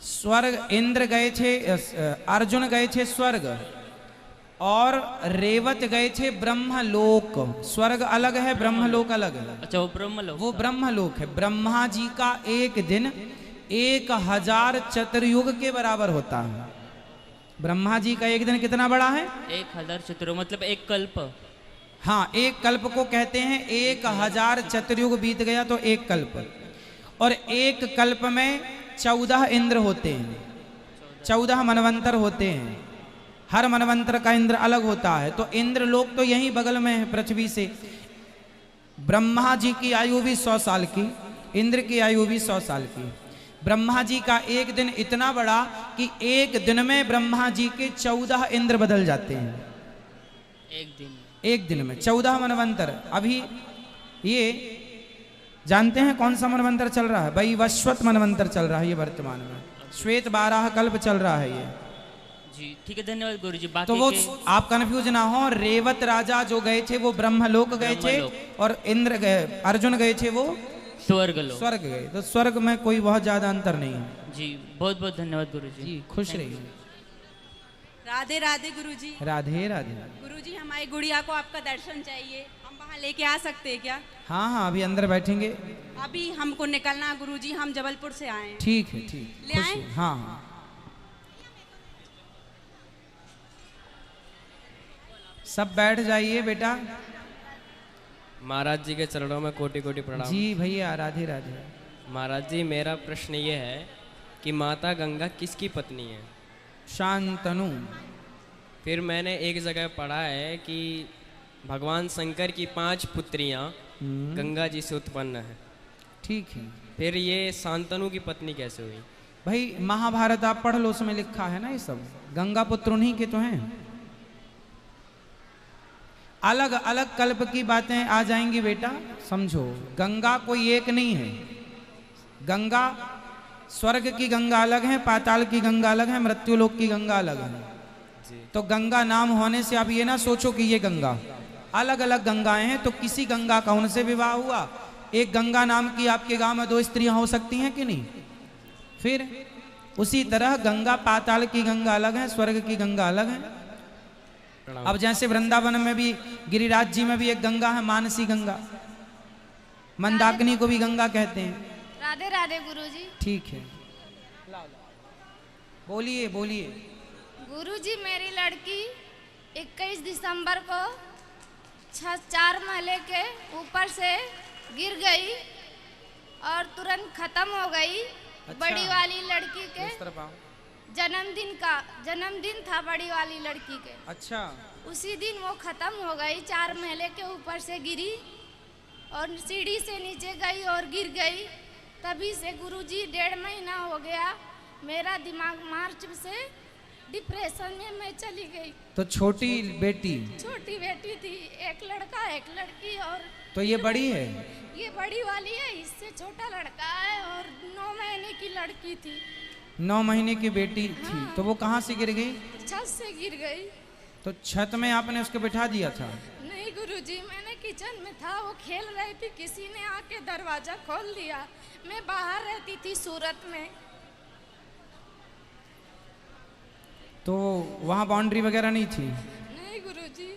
A: स्वर्ग इंद्र गए थे, अर्जुन गए थे स्वर्ग, और रेवत गए थे ब्रह्मलोक। स्वर्ग अलग है, ब्रह्मलोक अलग है।
L: अच्छा, वो ब्रह्मलोक, वो
A: ब्रह्मलोक है। ब्रह्मा जी का एक दिन 1000 चतुर्युग के बराबर होता है। ब्रह्मा जी का एक दिन कितना बड़ा है?
L: 1000 चतुर्युग, मतलब एक कल्प।
A: हाँ, एक कल्प को कहते हैं 1000 चतुर्युग बीत गया तो एक कल्प। और एक कल्प में 14 इंद्र होते हैं, 14 मनवंतर होते हैं। हर मनवंतर का इंद्र अलग होता है। तो इंद्र लोक तो यहीं बगल में है पृथ्वी से। ब्रह्मा जी की आयु भी 100 साल की, इंद्र की आयु भी 100 साल की। ब्रह्मा जी का एक दिन इतना बड़ा कि एक दिन में ब्रह्मा जी के 14 इंद्र बदल जाते हैं। एक दिन में 14 मनवंतर। अभी ये जानते हैं कौन सा मनवंतर चल रहा है? भाई वैवस्वत मनवंतर चल रहा है ये वर्तमान में। श्वेत 12 कल्प चल रहा है ये।
L: जी ठीक है, धन्यवाद गुरुजी। बाकी
A: तो वो आप कंफ्यूज ना हो। रेवत राजा जो गए थे वो ब्रह्मलोक गए थे, और इंद्र गए, अर्जुन गए थे वो स्वर्ग गए। तो स्वर्ग में कोई बहुत ज्यादा अंतर नहीं है।
L: जी बहुत बहुत धन्यवाद गुरुजी।
A: जी खुश रहिए।
M: राधे राधे गुरुजी।
A: राधे राधे।
M: गुरुजी हमारी गुड़िया को आपका दर्शन चाहिए, हम वहाँ लेके आ सकते हैं क्या?
A: हाँ हाँ, अभी अंदर बैठेंगे।
M: अभी हमको निकलना गुरुजी, हम जबलपुर से आए हैं।
A: ठीक है, ठीक
M: ले आए?
A: हाँ हाँ। सब बैठ जाइए बेटा।
N: महाराज जी के चरणों में कोटि कोटि प्रणाम।
A: जी भैया, राधे राधे।
N: महाराज जी, मेरा प्रश्न ये है कि माता गंगा किसकी पत्नी है?
A: शांतनु।
N: फिर मैंने एक जगह पढ़ा है कि भगवान शंकर की 5 पुत्रियां गंगा जी से उत्पन्न है।
A: ठीक है।
N: फिर ये शांतनु की पत्नी कैसे हुई?
A: भाई महाभारत आप पढ़ लो, उसमें लिखा है ना ये सब। गंगा पुत्र उन्हीं के तो हैं। अलग अलग कल्प की बातें आ जाएंगी बेटा, समझो। गंगा कोई एक नहीं है। गंगा, स्वर्ग की गंगा अलग है, पाताल की गंगा अलग है, मृत्युलोक की गंगा अलग है। तो गंगा नाम होने से आप ये ना सोचो कि ये गंगा, अलग अलग गंगाएं हैं। तो किसी गंगा का उनसे विवाह हुआ। एक गंगा नाम की आपके गांव में 2 स्त्रियां हो सकती हैं कि नहीं? फिर उसी तरह गंगा, पाताल की गंगा अलग है, स्वर्ग की गंगा अलग है। अब जैसे वृंदावन में भी, गिरिराज जी में भी एक गंगा है, मानसी गंगा। मंदाकिनी को भी गंगा कहते हैं।
H: राधे राधे गुरुजी।
A: ठीक है, बोलिए बोलिए।
H: गुरुजी, मेरी लड़की 21 दिसंबर को 4 महले के ऊपर से गिर गई और तुरंत खत्म हो गई।
A: अच्छा।
H: बड़ी वाली लड़की के जन्मदिन था बड़ी वाली लड़की के।
A: अच्छा।
H: उसी दिन वो खत्म हो गई। 4 महले के ऊपर से गिरी और सीढ़ी से नीचे गई और गिर गई। तभी से गुरुजी 1.5 महीना हो गया। मेरा दिमाग मार्च से डिप्रेशन में मैं चली गई।
A: तो छोटी बेटी?
H: छोटी बेटी थी, एक लड़का एक लड़की। और
A: तो ये बड़ी है?
H: ये बड़ी वाली है, इससे छोटा लड़का है और 9 महीने की लड़की थी।
A: 9 महीने की बेटी थी। तो वो कहाँ से गिर गई?
H: छत से गिर गई।
A: तो छत में आपने उसको बिठा दिया था?
H: नहीं गुरुजी, मैंने किचन में था, वो खेल रही थी, किसी ने आके दरवाजा खोल दिया। मैं बाहर रहती थी सूरत में।
A: तो वहाँ बाउंड्री वगैरह नहीं थी?
H: नहीं गुरुजी,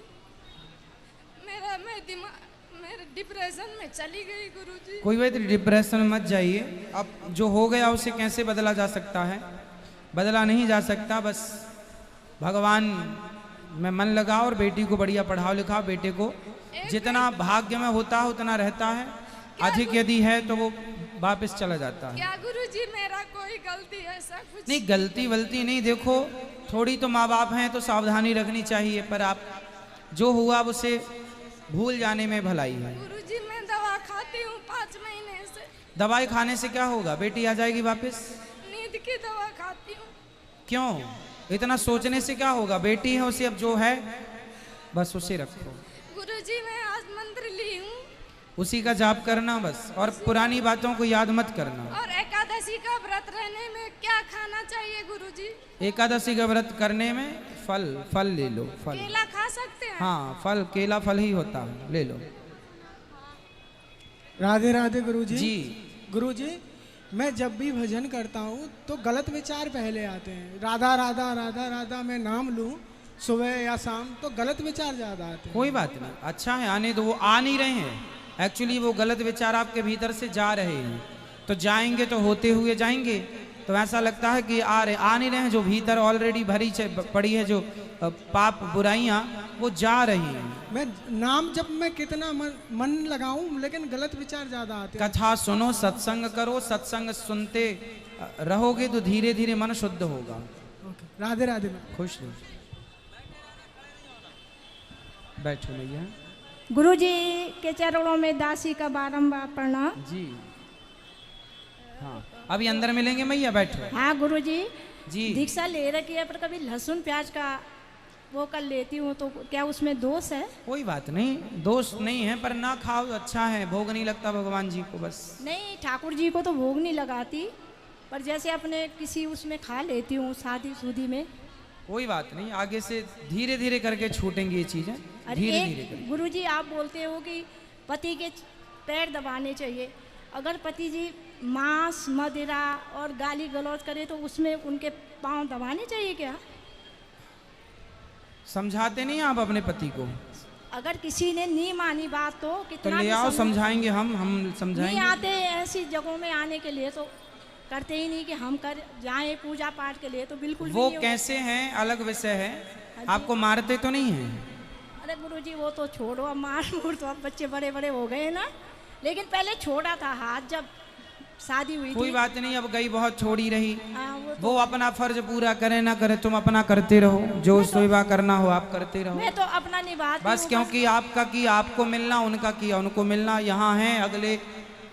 H: मेरे डिप्रेशन में चली गई गुरुजी।
A: कोई बात, डिप्रेशन में मत जाइए। अब जो हो गया उसे कैसे बदला जा सकता है? बदला नहीं जा सकता। बस भगवान में मन लगाओ और बेटी को बढ़िया पढ़ाओ लिखाओ। बेटे को जितना भाग्य में होता है उतना रहता है, अधिक यदि है तो वो वापस चला जाता है।
H: क्या गुरुजी मेरा कोई गलती ऐसा कुछ?
A: नहीं, गलती वलती नहीं। देखो, थोड़ी तो माँ बाप हैं तो सावधानी रखनी चाहिए, पर आप जो हुआ उसे भूल जाने में भलाई है।
H: गुरुजी, मैं दवा खाती हूँ 5 महीने से।
A: दवाई खाने से क्या होगा? बेटी आ जाएगी वापस।
H: नींद की दवा खाती हूँ।
A: क्यों? इतना सोचने से क्या होगा? बेटी है, उसे अब जो है बस उसे रखो।
H: गुरुजी, मैं आज मंत्र ली हूँ,
A: उसी का जाप करना बस, और पुरानी बातों को याद मत करना।
H: और एकादशी का व्रत रहने में क्या खाना चाहिए गुरुजी?
A: एकादशी का व्रत करने में फल ले लो। फल,
H: केला खा सकते हैं?
A: हाँ, फल, केला फल ही होता है, ले लो।
O: राधे राधे गुरुजी।
A: जी
O: गुरुजी, मैं जब भी भजन करता हूँ तो गलत विचार पहले आते हैं। राधा राधा राधा राधा मैं नाम लूँ सुबह या शाम तो गलत विचार ज़्यादा आते हैं।
A: कोई बात नहीं, अच्छा है, आने दो। वो आ नहीं रहे हैं, एक्चुअली वो गलत विचार आपके भीतर से जा रहे हैं। तो जाएंगे तो होते हुए जाएंगे। तो ऐसा लगता है कि आ नहीं रहे हैं। जो भीतर ऑलरेडी भरी पड़ी है, जो पाप बुराइयाँ, वो जा रही हैं।
O: मैं नाम जब मैं कितना मन लगाऊं, लेकिन गलत विचार ज्यादा आते हैं।
A: कथा सुनो, सत्संग करो, सत्संग सुनते रहोगे तो धीरे धीरे मन शुद्ध होगा।
O: राधे राधे।
A: खुश रहो। बैठो भैया।
D: गुरुजी के चरणों में दासी का बारंबार प्रणाम।
A: जी हाँ, अभी अंदर मिलेंगे मैया, बैठो।
D: हाँ गुरुजी
A: जी।
D: दीक्षा ले रखी है, पर कभी लहसुन प्याज का वो कर लेती हूँ, तो क्या उसमें दोष है?
A: कोई बात नहीं, दोष नहीं है, पर ना खाओ अच्छा है। भोग नहीं लगता भगवान जी को बस।
D: नहीं, ठाकुर जी को तो भोग नहीं लगाती, पर जैसे अपने किसी उसमें खा लेती हूँ शादी शुदी में।
A: कोई बात नहीं, आगे से धीरे धीरे करके छूटेंगी ये चीजें, धीरे धीरे करके।
D: गुरुजी, आप बोलते हो कि पति के पैर दबाने चाहिए। अगर पति जी मांस मदिरा और गाली गलौज करे तो उसमें उनके पांव दबाने चाहिए क्या?
A: समझाते नहीं आप अपने पति को?
D: अगर किसी ने नहीं मानी बात तो कितना
A: तो ले आओ, समझाएंगे हम समझाएंगे।
D: नहीं आते ऐसी जगहों में आने के लिए, तो करते ही नहीं कि हम कर जाएं पूजा पाठ के लिए, तो बिल्कुल
A: वो
D: भी
A: कैसे हैं अलग विषय है। आपको मारते तो नहीं हैं?
D: अरे गुरुजी वो तो छोड़ो, अब मार मूर तो अब बच्चे बड़े बड़े हो गए ना, लेकिन पहले छोड़ा था हाथ जब शादी हुई
A: कोई
D: थी।
A: बात नहीं, अब गई बहुत छोड़ी रही।
D: वो
A: वो अपना फर्ज पूरा करे ना करे, तुम अपना करते रहो, जो सेवा करना हो आप करते रहो।
D: मैं तो अपना निभाती
A: बस
D: हूँ,
A: क्योंकि आपका किया आपको मिलना, उनका किया उनको मिलना, यहाँ है अगले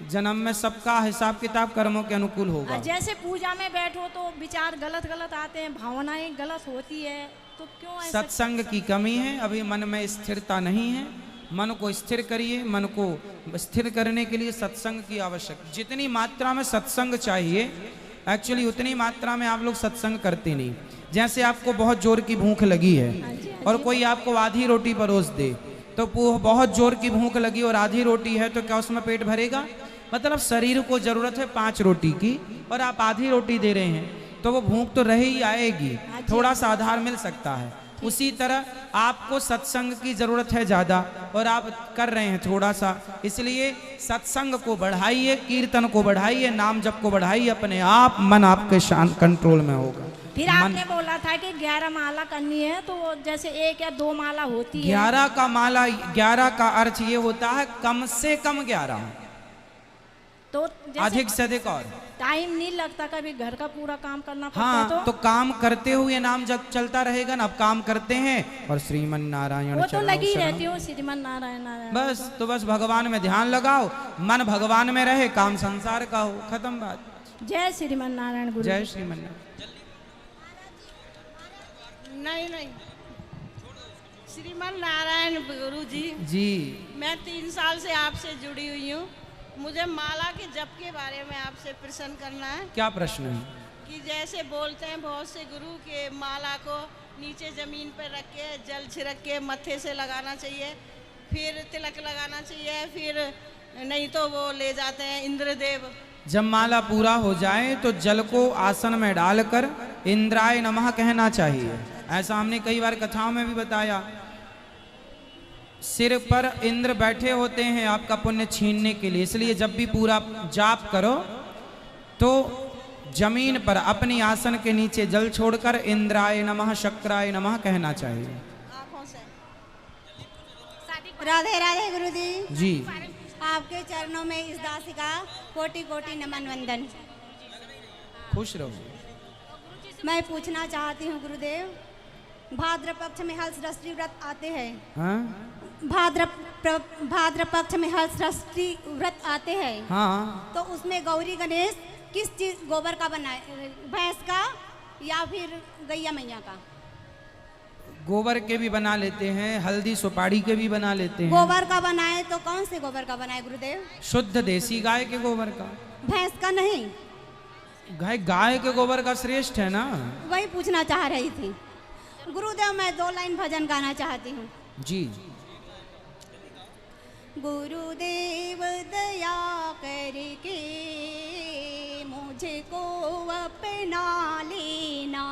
A: जन्म में सबका हिसाब किताब कर्मों के अनुकूल होगा।
D: और जैसे पूजा में बैठो तो विचार गलत गलत आते हैं, भावनाएं गलत होती है, तो क्यों ऐसा?
A: सत्संग की कमी है, अभी मन में स्थिरता नहीं है। मन को स्थिर करिए, मन को स्थिर करने के लिए सत्संग की आवश्यक, जितनी मात्रा में सत्संग चाहिए एक्चुअली उतनी मात्रा में आप लोग सत्संग करते नहीं। जैसे आपको बहुत जोर की भूख लगी है और कोई आपको आधी रोटी परोस दे, तो बहुत जोर की भूख लगी और आधी रोटी है, तो क्या उसमें पेट भरेगा? मतलब शरीर को जरूरत है 5 रोटी की और आप आधी रोटी दे रहे हैं, तो वो भूख तो रह ही आएगी, थोड़ा सा आधार मिल सकता है। उसी तरह आपको सत्संग की जरूरत है ज्यादा और आप कर रहे हैं थोड़ा सा, इसलिए सत्संग को बढ़ाइए, कीर्तन को बढ़ाइए, नाम जप को बढ़ाइए, अपने आप मन आपके शांत कंट्रोल में होगा।
D: फिर आपने बोला था कि 11 माला करनी है, तो जैसे 1 या 2 माला होती है।
A: 11 का माला, 11 का अर्थ ये होता है कम से कम 11,
D: तो
A: अधिक से अधिक और
D: टाइम नहीं लगता, कभी घर का पूरा काम करना पड़ता
A: हाँ,
D: है
A: तो काम करते हुए नाम जब चलता रहेगा ना, अब काम करते हैं और श्रीमन नारायण
D: वो तो लगी
A: शरणम।
D: रहती हूँ, श्रीमन नारायण नारायण।
A: बस तो बस भगवान में ध्यान लगाओ, मन भगवान में रहे, काम संसार का हो, खत्म बात।
D: जय श्रीमन नारायण गुरु।
A: जय श्रीमन नारायण।
P: नहीं नहीं, श्रीमन नारायण गुरु
A: जी,
P: मैं 3 साल से आपसे जुड़ी हुई हूँ। मुझे माला के जप के बारे में आपसे प्रश्न करना है।
A: क्या प्रश्न है?
P: कि जैसे बोलते हैं बहुत से गुरु के माला को नीचे जमीन पर रख के जल छिड़क के मत्थे से लगाना चाहिए, फिर तिलक लगाना चाहिए, फिर नहीं तो वो ले जाते हैं इंद्रदेव।
A: जब माला पूरा हो जाए तो जल को आसन में डालकर इंद्राय नमः कहना चाहिए। ऐसा हमने कई बार कथाओं में भी बताया। सिर पर इंद्र बैठे होते हैं आपका पुण्य छीनने के लिए, इसलिए जब भी पूरा जाप करो तो जमीन पर अपनी आसन के नीचे जल छोड़कर इंद्राय नमः शक्राय नमः कहना चाहिए।
Q: राधे राधे गुरुजी
A: जी,
Q: आपके चरणों में इस दासी का कोटि कोटि नमन वंदन।
A: खुश रहो।
Q: मैं पूछना चाहती हूँ गुरुदेव, भाद्र पक्ष में हल षष्ठी व्रत आते हैं।
A: हाँ?
Q: भाद्र पक्ष में हल षष्ठी व्रत आते हैं।
A: हाँ।
Q: तो उसमें गौरी गणेश किस चीज गोबर का बनाए, भैंस का या फिर गैया मैया का?
A: गोबर के भी बना लेते हैं, हल्दी सुपारी के भी बना लेते हैं।
Q: गोबर का बनाए तो कौन से गोबर का बनाए गुरुदेव?
A: शुद्ध देसी गाय के गोबर का।
Q: भैंस का नहीं?
A: गाय के गोबर का श्रेष्ठ है ना।
Q: वही पूछना चाह रही थी गुरुदेव। मैं 2 लाइन भजन गाना चाहती हूँ।
A: जी।
Q: गुरुदेव दया करके मुझको अपना लेना,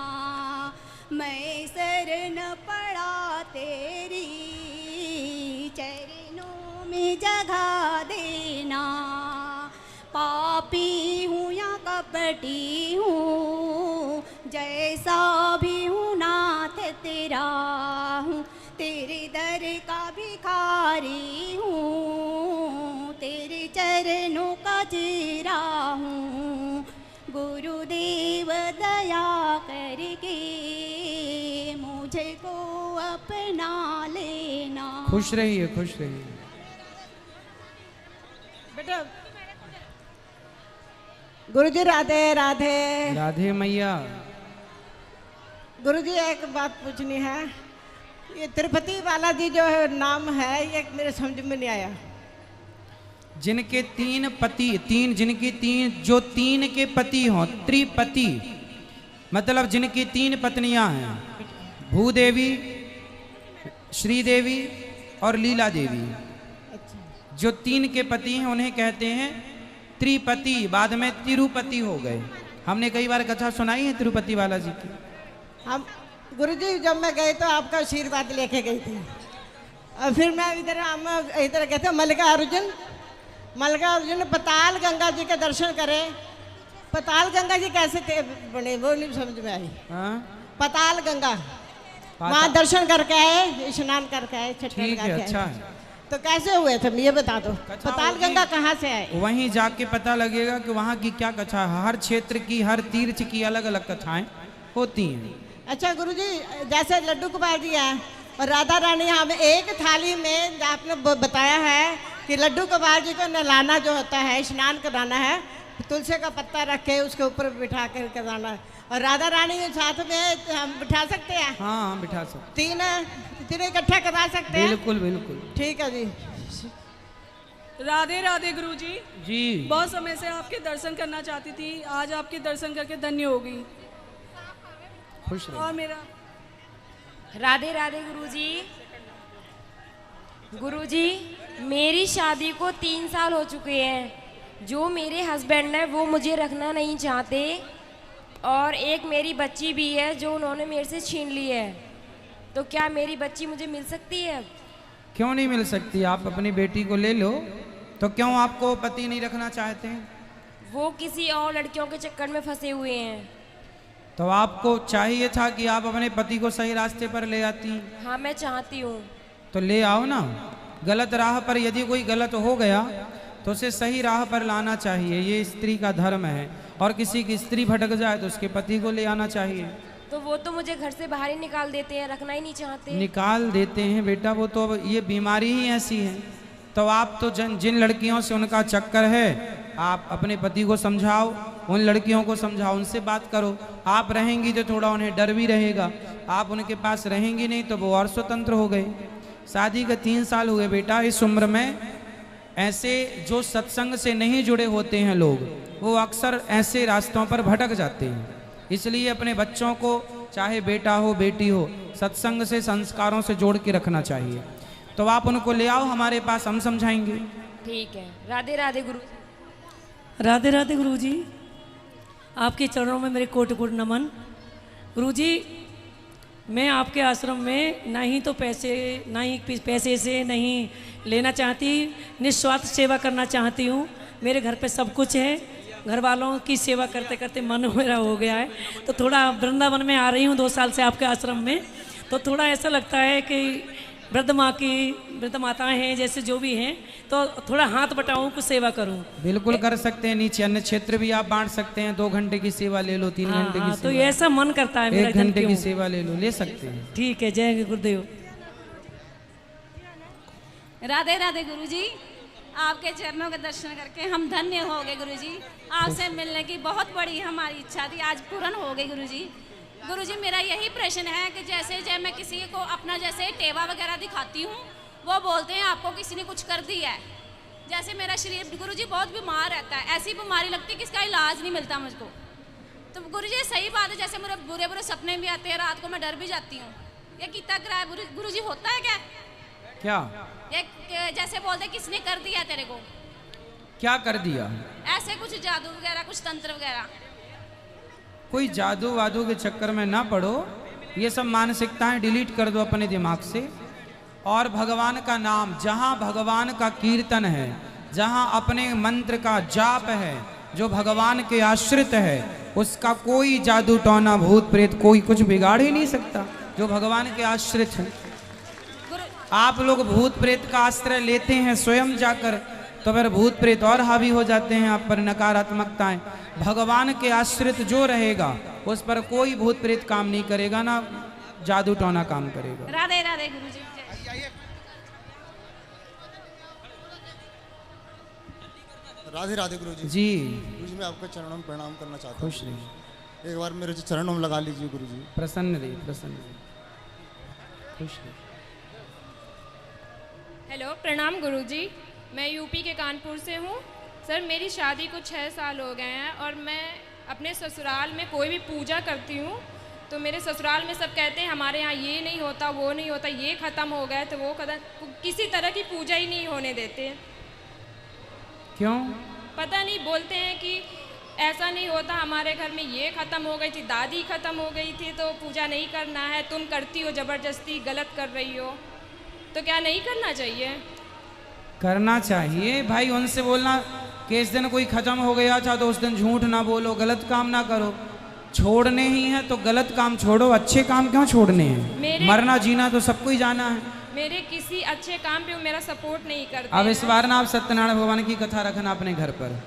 Q: मैं शरण पड़ा तेरी चरणों में जगह देना। पापी हूँ या कपटी हूँ, जैसा भी हूँ नाथ तेरा हूँ, तेरे दर का भिखारी हूँ, तेरे चरणों का चेहरा हूँ। गुरुदेव दया करके मुझे को अपना लेना।
A: खुश रहिए, खुश रहिए
P: बेटा। गुरुजी राधे राधे।
A: राधे मैया।
P: गुरुजी एक बात पूछनी है, ये तिरुपति बालाजी जो है नाम है, ये मेरे समझ में नहीं आया।
A: जिनके 3 पति, जिनकी 3 के पति हों, त्रिपति, मतलब जिनकी 3 पत्नियां हैं, भूदेवी, श्रीदेवी और लीला देवी। जो 3 के पति हैं उन्हें कहते हैं त्रिपति, बाद में तिरुपति हो गए। हमने कई बार कथा सुनाई है तिरुपति बालाजी की।
P: हम गुरुजी जब मैं गए तो आपका आशीर्वाद लेके गई थी, और फिर मैं इधर गए थे मल्लिका अर्जुन पताल गंगा जी के दर्शन करे। पताल गंगा जी कैसे थे बने, वो नहीं समझ में आई।
A: हाँ?
P: पताल गंगा वहाँ दर्शन करके आए, स्नान करके आए, छठ
A: ठीक है,
P: करके
A: अच्छा
P: आए।
A: है।
P: तो कैसे हुए थे ये बता दो, पताल गंगा कहाँ से आए?
A: वहीं जाके पता लगेगा कि वहाँ की क्या कथा है। हर क्षेत्र की, हर तीर्थ की अलग अलग कथाएं होती हैं।
P: अच्छा गुरुजी, जैसे लड्डू गोपाल जी है और राधा रानी, हम एक थाली में आपने बताया है कि लड्डू गोपाल जी को नहलाना जो होता है, स्नान कराना है, तुलसी का पत्ता रख के उसके ऊपर बिठा कर कराना है, और राधा रानी के साथ में हम बिठा सकते हैं?
A: हाँ बिठा सकते,
P: तीनों इकट्ठा करा सकते हैं?
A: बिल्कुल बिल्कुल।
P: ठीक है जी।
R: राधे राधे गुरुजी।
A: जी।
R: बहुत समय से आपके दर्शन करना चाहती थी, आज आपके दर्शन करके धन्य हो गई।
A: खुश रहो।
R: और मेरा
S: राधे राधे गुरुजी। गुरुजी, मेरी शादी को 3 साल हो चुके हैं। जो मेरे हस्बैंड हैं वो मुझे रखना नहीं चाहते, और एक मेरी बच्ची भी है जो उन्होंने मेरे से छीन ली है। तो क्या मेरी बच्ची मुझे मिल सकती है?
A: क्यों नहीं मिल सकती? आप अपनी बेटी को ले लो। तो क्यों आपको पति नहीं रखना चाहते हैं?
S: वो किसी और लड़कियों के चक्कर में फंसे हुए हैं।
A: तो आपको चाहिए था कि आप अपने पति को सही रास्ते पर ले आती।
S: हाँ, मैं चाहती हूँ।
A: तो ले आओ ना। गलत राह पर यदि कोई गलत हो गया तो उसे सही राह पर लाना चाहिए, ये स्त्री का धर्म है। और किसी की स्त्री भटक जाए तो उसके पति को ले आना चाहिए।
S: तो वो तो मुझे घर से बाहर ही निकाल देते हैं, रखना ही नहीं चाहते।
A: निकाल देते हैं बेटा, वो तो अब ये बीमारी ही ऐसी है। तो आप तो जिन लड़कियों से उनका चक्कर है, आप अपने पति को समझाओ, उन लड़कियों को समझाओ, उनसे बात करो। आप रहेंगी तो थोड़ा उन्हें डर भी रहेगा, आप उनके पास रहेंगी नहीं तो वो और स्वतंत्र हो गए। शादी के 3 साल हुए बेटा। इस उम्र में ऐसे जो सत्संग से नहीं जुड़े होते हैं लोग, वो अक्सर ऐसे रास्तों पर भटक जाते हैं। इसलिए अपने बच्चों को, चाहे बेटा हो बेटी हो, सत्संग से, संस्कारों से जोड़ के रखना चाहिए। तो आप उनको ले आओ हमारे पास, हम समझाएंगे।
S: ठीक है। राधे राधे गुरु।
T: राधे राधे गुरुजी। आपके चरणों में मेरे कोटि कोटि नमन। गुरुजी, मैं आपके आश्रम में ना ही पैसे से नहीं लेना चाहती, निस्वार्थ सेवा करना चाहती हूँ। मेरे घर पे सब कुछ है, घर वालों की सेवा करते करते मन मेरा हो गया है। तो थोड़ा वृंदावन में आ रही हूँ 2 साल से आपके आश्रम में, तो थोड़ा ऐसा लगता है कि वृद्ध माताएं हैं जैसे जो भी हैं, तो थोड़ा हाथ बटाऊं, कुछ सेवा करूं।
A: बिल्कुल कर सकते हैं। नीचे अन्य क्षेत्र भी आप बांट सकते हैं। 2 घंटे की सेवा ले लो, 3 घंटे की सेवा।
T: तो ऐसा मन करता है मेरा।
A: 1 घंटे की सेवा ले लो, ले सकते हैं।
T: ठीक है, जय गुरुदेव।
M: राधे राधे गुरुजी। आपके चरणों के दर्शन करके हम धन्य हो गए गुरुजी। आपसे मिलने की बहुत बड़ी हमारी इच्छा थी, आज पूर्ण हो गई गुरुजी। गुरुजी, मेरा यही प्रश्न है कि जैसे जब मैं किसी को अपना जैसे टेवा वगैरह दिखाती हूँ, वो बोलते हैं आपको किसी ने कुछ कर दिया है। जैसे मेरा शरीर गुरुजी बहुत बीमार रहता है, ऐसी बीमारी लगती है कि इसका इलाज नहीं मिलता मुझको। तो गुरुजी सही बात है, जैसे मेरे बुरे बुरे सपने भी आते हैं, रात को मैं डर भी जाती हूँ। ये कितना कराया गुरुजी, होता है क्या?
A: क्या?
M: ये जैसे बोलते किसने कर दिया तेरे को?
A: क्या कर दिया?
M: ऐसे कुछ जादू वगैरह, कुछ तंत्र वगैरह।
A: कोई जादू वादू के चक्कर में ना पड़ो। ये सब मानसिकताएं डिलीट कर दो अपने दिमाग से। और भगवान का नाम, जहाँ भगवान का कीर्तन है, जहाँ अपने मंत्र का जाप है, जो भगवान के आश्रित है, उसका कोई जादू टोना भूत प्रेत कोई कुछ बिगाड़ ही नहीं सकता, जो भगवान के आश्रित है। आप लोग भूत प्रेत का आश्रय लेते हैं स्वयं जाकर, तो फिर भूत प्रेत और हावी हो जाते हैं आप पर, नकारात्मकताएं। भगवान के आश्रित जो रहेगा उस पर कोई भूत प्रेत काम नहीं करेगा, ना जादू टोना काम करेगा।
M: राधे राधे गुरुजी।
U: राधे राधे गुरुजी।
A: जी
U: गुरुजी, मैं आपका चरणों में प्रणाम करना चाहता हूँ।
A: खुश रहिए।
U: एक बार मेरे चरणों में लगा लीजिए गुरुजी।
A: प्रसन्न रहिए, प्रसन्न रहिए, खुश रहिए।
V: हेलो, प्रणाम गुरुजी। मैं यूपी के कानपुर से हूँ। सर, मेरी शादी को 6 साल हो गए हैं और मैं अपने ससुराल में कोई भी पूजा करती हूँ तो मेरे ससुराल में सब कहते हैं हमारे यहाँ ये नहीं होता, वो नहीं होता, ये ख़त्म हो गया तो वो ख़त्म, किसी तरह की पूजा ही नहीं होने देते।
A: क्यों?
V: पता नहीं, बोलते हैं कि ऐसा नहीं होता, हमारे घर में ये ख़त्म हो गई थी, दादी ख़त्म हो गई थी तो पूजा नहीं करना है, तुम करती हो ज़बरदस्ती, गलत कर रही हो। तो क्या नहीं करना चाहिए?
A: करना चाहिए भाई। उनसे बोलना कि इस दिन कोई ख़त्म हो गया था तो उस दिन झूठ ना बोलो, गलत काम ना करो। छोड़ने ही है तो गलत काम छोड़ो, अच्छे काम क्यों छोड़ने हैं? मरना जीना तो सबको ही जाना है।
V: मेरे किसी अच्छे काम पे वो मेरा सपोर्ट नहीं करते।
A: अब इस बार ना आप सत्यनारायण भगवान की कथा रखना अपने घर पर,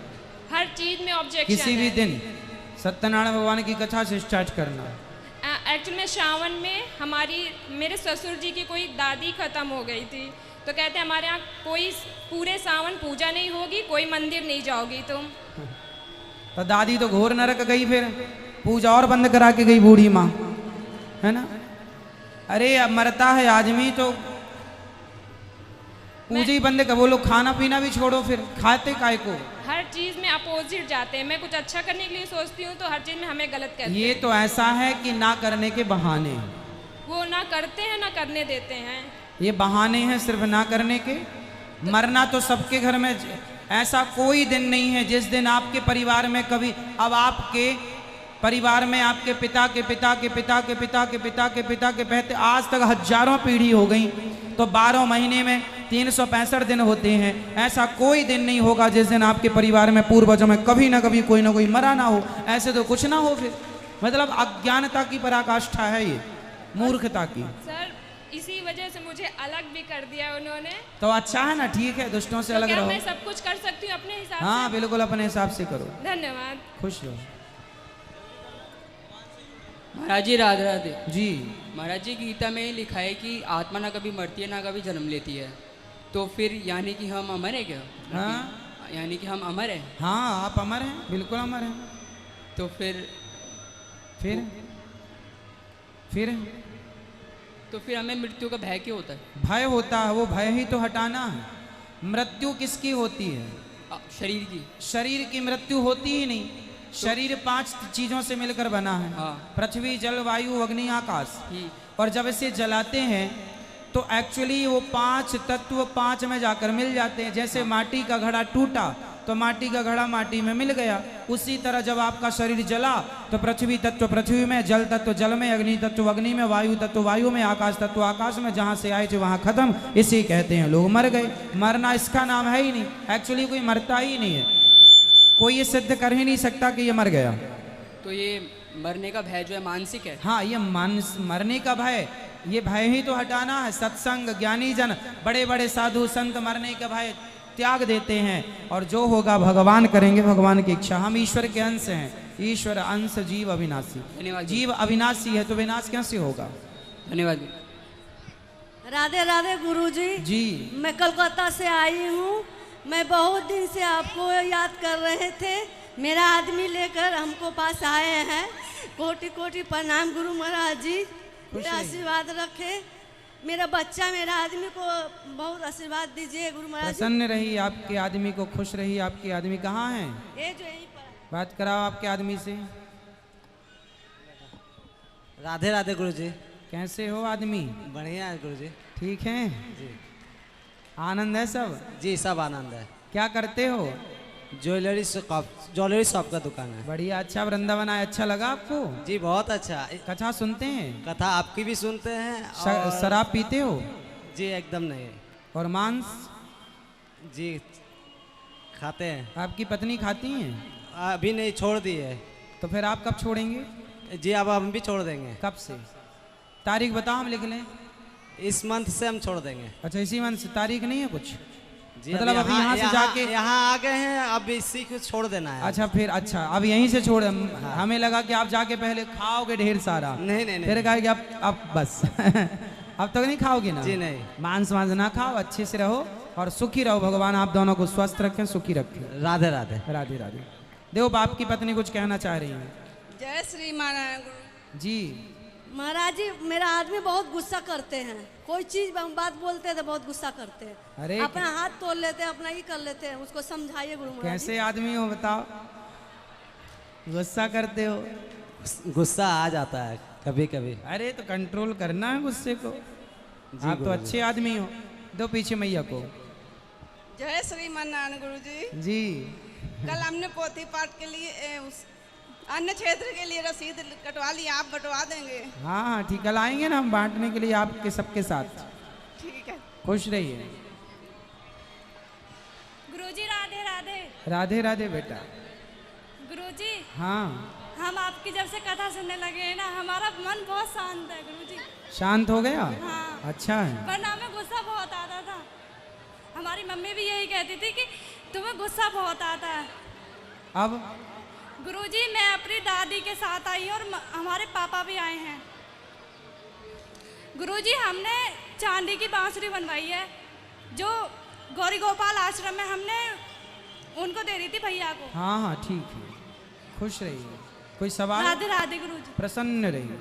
V: हर चीज में ऑब्जेक्शन
A: किसी भी दिन सत्यनारायण भगवान की कथा से स्टार्ट करना।
V: एक्चुअली में श्रावण में मेरे ससुर जी की कोई दादी खत्म हो गई थी, तो कहते हैं हमारे यहाँ कोई पूरे सावन पूजा नहीं होगी, कोई मंदिर नहीं जाओगी तुम।
A: तो दादी तो घोर नरक गई, फिर पूजा और बंद करा के गई बूढ़ी माँ, है ना। अरे अब मरता है आदमी तो पूजा ही बंद कर, वो लोग खाना पीना भी छोड़ो, फिर खाते काय को।
V: हर चीज में अपोजिट जाते हैं। मैं कुछ अच्छा करने के लिए सोचती हूँ तो हर चीज में हमें गलत कहते हैं।
A: ये तो ऐसा है कि ना करने के बहाने,
V: वो ना करते हैं ना करने देते हैं।
A: ये बहाने हैं सिर्फ ना करने के। मरना तो सबके घर में, ऐसा कोई दिन नहीं है जिस दिन आपके परिवार में कभी, अब आपके परिवार में आपके पिता के पिता के पिता के पिता के पिता के पिता के पहते आज तक हजारों पीढ़ी हो गई, तो 12 महीने में 365 दिन होते हैं। ऐसा कोई दिन नहीं होगा जिस दिन आपके परिवार में पूर्वजों में कभी ना कभी कोई ना कोई मरा ना हो। ऐसे तो कुछ ना हो, फिर मतलब अज्ञानता की पराकाष्ठा है ये, मूर्खता की।
V: सर इसी वजह से मुझे अलग भी कर दिया उन्होंने।
A: तो अच्छा है ना, ठीक है, दुष्टों से
V: तो
A: अलग
V: क्या
A: रहो।
V: मैं सब कुछ कर सकती हूँ अपने हिसाब से?
A: हाँ बिल्कुल, अपने हिसाब से करो।
V: धन्यवाद।
A: खुश रहो।
C: महाराज जी राधे राधे
A: जी।
C: महाराज जी गीता में लिखा है कि आत्मा ना कभी मरती है ना कभी जन्म लेती है, तो फिर यानी कि हम अमर है क्या?
A: हाँ
C: यानी कि हम अमर है?
A: हाँ आप अमर हैं, बिल्कुल अमर हैं।
C: तो फिर तो फिर हमें मृत्यु का भय क्यों होता है?
A: भय होता है, वो भय ही तो हटाना है। मृत्यु किसकी होती है?
C: शरीर की।
A: शरीर की मृत्यु होती ही नहीं। शरीर 5 चीजों से मिलकर बना है। पृथ्वी, जल, वायु, अग्नि, आकाश। और जब इसे जलाते हैं तो एक्चुअली वो 5 तत्व 5 में जाकर मिल जाते हैं। जैसे माटी का घड़ा टूटा तो माटी का घड़ा माटी में मिल गया, उसी तरह जब आपका शरीर जला तो पृथ्वी तत्व पृथ्वी में, जल तत्व जल में, अग्नि तत्व अग्नि में, वायु तत्व वायु में, आकाश तत्व आकाश में, जहाँ से आए थे वहाँ खत्म। इसी कहते हैं लोग मर गए। मरना इसका नाम है ही नहीं, एक्चुअली कोई मरता ही नहीं है। कोई ये सिद्ध कर ही नहीं सकता कि ये मर गया।
C: तो ये मरने का भय जो है मानसिक है?
A: हाँ, ये मरने का भय, ये भय ही तो हटाना है। सत्संग, ज्ञानी जन, बड़े बड़े साधु संत मरने का भय त्याग देते हैं, और जो होगा भगवान करेंगे, भगवान की इच्छा। हम ईश्वर के अंश हैं, ईश्वर अंश, जीव अविनाशी। जीव अविनाशी है तो विनाश कैसे होगा?
C: धन्यवाद।
E: राधे राधे गुरुजी।
A: जी।
E: मैं कोलकाता से आई हूँ। मैं बहुत दिन से आपको याद कर रहे थे। मेरा आदमी लेकर हमको पास आए हैं। कोटि कोटि प्रणाम गुरु महाराज जी, मेरा आशीर्वाद रखे। मेरा बच्चा, मेरा आदमी को बहुत आशीर्वाद दीजिए गुरु महाराज।
A: प्रसन्न रही आपके आदमी को, खुश रही। आपके आदमी कहाँ हैं?
E: ये जो यहीं पर।
A: बात कराओ आपके आदमी से।
W: राधे राधे गुरुजी।
A: कैसे हो आदमी?
W: बढ़िया है गुरुजी।
A: ठीक है जी। आनंद है सब?
W: जी सब आनंद है।
A: क्या करते हो?
W: ज्वेलरी शॉप का दुकान है।
A: बढ़िया। अच्छा वृंदावन आए, अच्छा लगा आपको?
W: जी बहुत अच्छा।
A: कथा सुनते हैं?
W: कथा आपकी भी सुनते हैं। और
A: शराब पीते हो?
W: जी एकदम नहीं।
A: और मांस?
W: जी खाते हैं।
A: आपकी पत्नी खाती हैं?
W: अभी नहीं, छोड़ दी है।
A: तो फिर आप कब छोड़ेंगे?
W: जी अब हम भी छोड़ देंगे।
A: कब से? तारीख बताओ, हम लिख लें।
W: इस मंथ से हम छोड़ देंगे।
A: अच्छा, इसी मंथ से। तारीख नहीं है कुछ?
W: जी
A: मतलब अभी यहाँ से जाके
W: यहाँ आ गए हैं, अब इसी को छोड़ देना है।
A: अच्छा फिर, अच्छा अब यहीं से छोड़। हमें लगा कि आप जाके पहले खाओगे ढेर सारा।
W: नहीं
A: फिर कहा कि अब बस अब तक नहीं खाओगे ना?
W: जी नहीं।
A: मांस वांस ना खाओ, अच्छे से रहो और सुखी रहो। भगवान आप दोनों को स्वस्थ रखें, सुखी रखें।
W: राधे राधे।
A: राधे राधे। देखो बाप की पत्नी कुछ कहना चाह रही है।
E: जय श्री महाराज गुरु
A: जी।
E: महाराज जी, मेरा आदमी बहुत गुस्सा करते हैं। कोई चीज बात बोलते हैं तो बहुत गुस्सा करते हैं।
A: अरे
E: अपना हाथ तोड़ लेते हैं, अपना ही कर लेते हैं। उसको समझाइए गुरु महाराज।
A: कैसे आदमी हो बताओ, गुस्सा करते हो?
W: गुस्सा आ जाता है कभी कभी।
A: अरे तो कंट्रोल करना है गुस्से को। आप तो अच्छे आदमी हो। दो पीछे मैया को।
P: जय श्री नारायण गुरु जी।
A: जी।
P: कल हमने पोथी पाठ के लिए अन्य क्षेत्र के लिए रसीद कटवा ली, आप बंटवा देंगे?
A: हाँ हाँ ठीक, कल आएंगे ना हम बांटने के लिए आपके सबके साथ।
P: ठीक है।
A: खुश रहिए।
B: गुरुजी राधे राधे।
A: राधे राधे बेटा।
B: गुरुजी।
A: हाँ।
E: हम आपकी जब से कथा सुनने लगे हैं ना, हमारा मन बहुत शांत है गुरुजी।
A: शांत हो गया?
E: हाँ।
A: अच्छा है।
E: वरना हमें गुस्सा बहुत आता था। हमारी मम्मी भी यही कहती थी कि तुम्हें गुस्सा बहुत आता है।
A: अब
E: गुरुजी मैं अपनी दादी के साथ आई और हमारे पापा भी आए हैं। गुरुजी हमने चांदी की बांसुरी बनवाई है, जो गौरी गोपाल आश्रम में हमने उनको दे दी थी भैया को।
A: हाँ हाँ ठीक है, खुश रहिए। कोई सवाल?
E: राधे राधे गुरुजी।
A: प्रसन्न रहिए।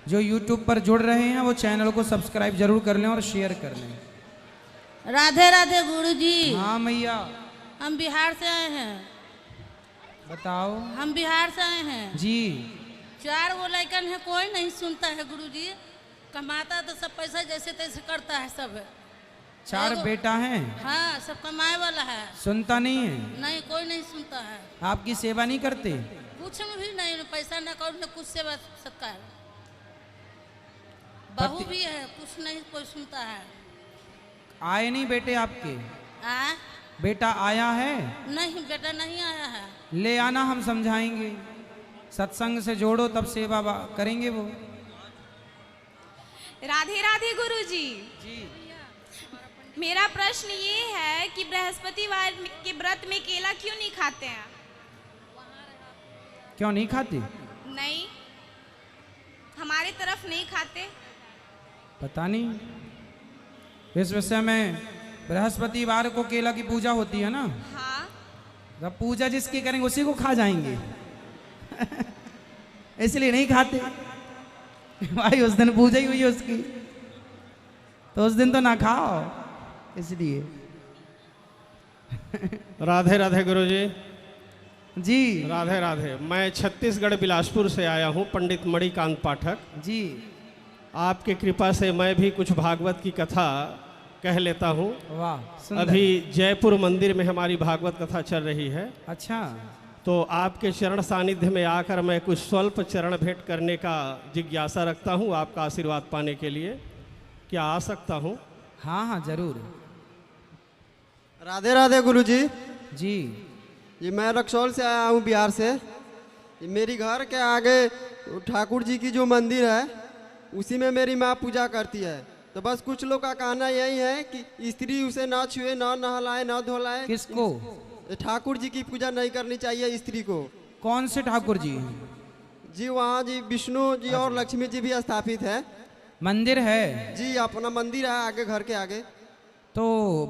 A: जो YouTube पर जुड़ रहे हैं वो चैनल को सब्सक्राइब जरूर कर लें और शेयर कर लें।
F: राधे राधे गुरुजी।
A: हाँ मैया।
F: हम बिहार से आए हैं।
A: बताओ।
F: हम बिहार से आए हैं
A: जी।
F: 4 गो लड़कन है, कोई नहीं सुनता है गुरुजी। कमाता तो सब पैसा जैसे तैसे करता है सब।
A: 4 बेटा हैं?
F: हाँ, सब कमाए वाला है।
A: सुनता नहीं है?
F: नहीं, कोई नहीं सुनता है।
A: आपकी सेवा नहीं करते?
F: कुछ भी नहीं, पैसा न करो न कुछ सेवा सत्कार। बहू भी है, कुछ नहीं कोई सुनता है।
A: आए नहीं बेटे आपके?
F: आ?
A: बेटा आया है?
F: नहीं, बेटा नहीं आया है।
A: ले आना, हम समझाएंगे। सत्संग से जोड़ो तब सेवा करेंगे वो।
B: राधे राधे गुरुजी।
A: जी।
B: मेरा प्रश्न ये है कि बृहस्पतिवार के व्रत में केला क्यों नहीं खाते हैं?
A: क्यों नहीं खाते?
B: नहीं, हमारे तरफ नहीं खाते।
A: पता नहीं। इस विषय में बृहस्पतिवार को केला की पूजा होती है ना?
B: हाँ।
A: जब पूजा जिसकी करेंगे उसी को खा जाएंगे। इसलिए नहीं खाते भाई, उस दिन पूजा ही हुई है उसकी, तो उस दिन तो ना खाओ, इसलिए।
G: राधे राधे गुरुजी।
A: जी।
G: राधे राधे। मैं छत्तीसगढ़ बिलासपुर से आया हूँ, पंडित मणिकांत पाठक
A: जी।
G: आपके कृपा से मैं भी कुछ भागवत की कथा कह लेता हूँ।
A: वाह, सुंदर।
G: अभी जयपुर मंदिर में हमारी भागवत कथा चल रही है।
A: अच्छा।
G: तो आपके चरण सानिध्य में आकर मैं कुछ स्वल्प चरण भेंट करने का जिज्ञासा रखता हूँ आपका आशीर्वाद पाने के लिए। क्या आ सकता हूँ?
A: हाँ हाँ जरूर।
I: राधे राधे गुरुजी।
A: जी।
I: ये मैं रक्सौल से आया हूँ, बिहार से। ये मेरी घर के आगे ठाकुर जी की जो मंदिर है उसी में मेरी माँ पूजा करती है। तो बस कुछ लोग का कहना यही है कि स्त्री उसे ना छुए, ना नहलाए, ना धोलाए।
A: किसको?
I: ठाकुर जी की पूजा नहीं करनी चाहिए स्त्री को।
A: कौन से ठाकुर जी?
I: जी वहाँ जी विष्णु जी और लक्ष्मी जी भी स्थापित है।
A: मंदिर है?
I: जी अपना मंदिर है आगे, घर के आगे।
A: तो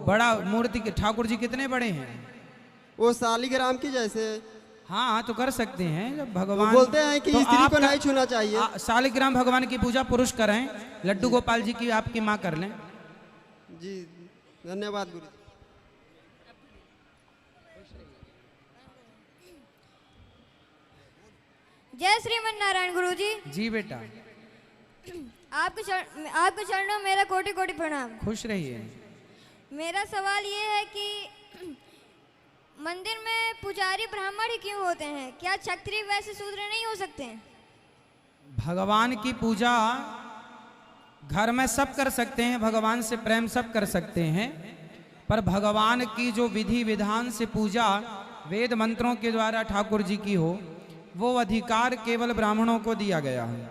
A: बड़ा मूर्ति ठाकुर जी कितने बड़े हैं?
I: वो शालिग्राम की जैसे।
A: हाँ तो कर सकते हैं। जब भगवान
I: तो बोलते हैं कि
A: तो
I: स्त्री को नहीं छूना चाहिए।
A: शालिग्राम भगवान की पूजा पुरुष करें, लड्डू गोपाल जी की आपकी माँ कर लें।
I: जी धन्यवाद गुरु।
H: जय श्रीमन नारायण गुरुजी।
A: जी बेटा।
H: आपके चरणों में मेरा कोटि कोटि प्रणाम।
A: खुश रहिए।
H: मेरा सवाल ये है कि मंदिर में पुजारी ब्राह्मण ही क्यों होते हैं? क्या क्षत्रिय वैसे शूद्र नहीं हो सकते हैं?
A: भगवान की पूजा घर में सब कर सकते हैं, भगवान से प्रेम सब कर सकते हैं, पर भगवान की जो विधि विधान से पूजा वेद मंत्रों के द्वारा ठाकुर जी की हो, वो अधिकार केवल ब्राह्मणों को दिया गया है,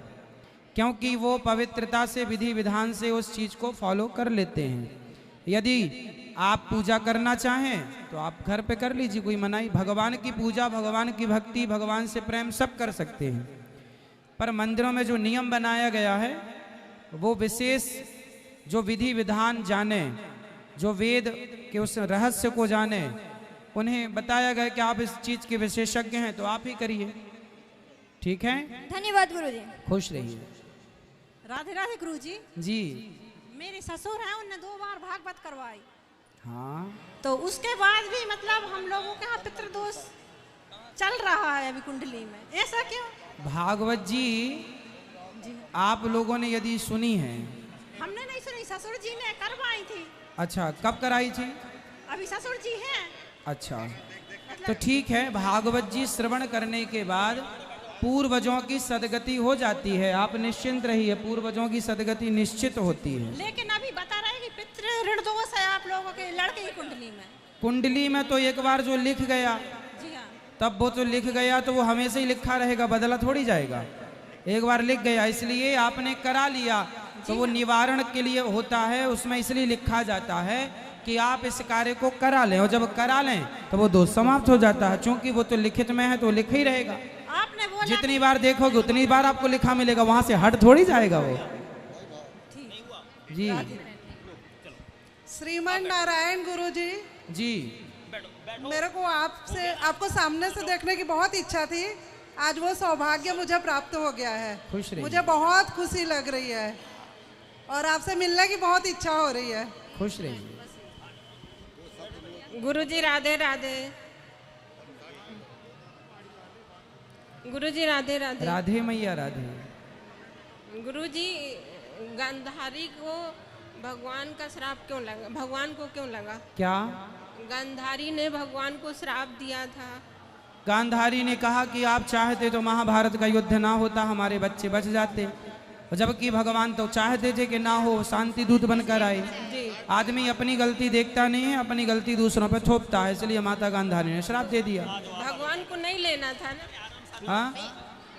A: क्योंकि वो पवित्रता से विधि विधान से उस चीज को फॉलो कर लेते हैं। यदि आप पूजा करना चाहें तो आप घर पे कर लीजिए, कोई मनाही। भगवान की पूजा, भगवान की भक्ति, भगवान से प्रेम सब कर सकते हैं, पर मंदिरों में जो नियम बनाया गया है वो विशेष जो विधि विधान जाने, जो वेद के उस रहस्य को जाने, उन्हें बताया गया कि आप इस चीज के विशेषज्ञ हैं तो आप ही करिए। ठीक है,
H: धन्यवाद गुरुजी।
A: खुश रहिए।
X: राधे राधे गुरुजी।
A: जी।
X: मेरे ससुर हैं, उनने 2 बार भागवत करवाई।
A: हाँ।
X: तो उसके बाद भी मतलब हम लोगों के यहाँ पितृदोष चल रहा है अभी कुंडली में, ऐसा क्यों?
A: भागवत जी आप लोगों ने यदि सुनी है?
X: हमने नहीं सुनी, ससुर जी ने करवाई थी।
A: अच्छा, कब कराई थी?
X: अभी ससुर जी हैं।
A: अच्छा, तो ठीक है। भागवत जी श्रवण करने के बाद पूर्वजों की सदगति हो जाती है, आप निश्चिंत रहिए, पूर्वजों की सदगति निश्चित होती है।
X: लेकिन अभी बता रहे कि पितृ ऋण दोष है आप लोगों के लड़के की कुंडली में।
A: कुंडली में तो एक बार जो लिख गया
X: जी हाँ,
A: तब वो तो लिख गया तो वो हमेशा ही लिखा रहेगा, बदला थोड़ी जाएगा। एक बार लिख गया इसलिए आपने करा लिया तो वो निवारण के लिए होता है, उसमें इसलिए लिखा जाता है कि आप इस कार्य को करा लें, और जब करा लें तो वो दोष समाप्त हो जाता है। क्योंकि वो तो लिखित में है तो लिखा ही रहेगा।
X: आपने बोला
A: जितनी बार देखोगे उतनी बार आपको लिखा मिलेगा, वहां से हट थोड़ी जाएगा वो। जी
J: श्रीमान नारायण गुरुजी
A: जी,
J: मेरे को आपको सामने से देखने की बहुत इच्छा थी। आज वो सौभाग्य मुझे प्राप्त हो गया है।
A: खुश रहिए।
J: मुझे बहुत खुशी लग रही है और आपसे मिलने की बहुत इच्छा हो रही है।
A: खुश रहिए।
K: गुरुजी राधे राधे। गुरुजी राधे राधे।
A: राधे मैया राधे।
K: गुरुजी गांधारी को भगवान का श्राप क्यों लगा, भगवान को क्यों लगा?
A: क्या?
K: गांधारी ने भगवान को श्राप दिया था।
A: गांधारी ने कहा कि आप चाहते तो महाभारत का युद्ध ना होता, हमारे बच्चे बच जाते, और जबकि भगवान तो चाहते थे कि ना हो, शांति दूत बनकर आए। आदमी अपनी गलती देखता नहीं है, अपनी गलती दूसरों पर थोपता है, इसलिए माता गांधारी ने श्राप दे दिया।
K: भगवान को नहीं लेना था ना?
A: हाँ,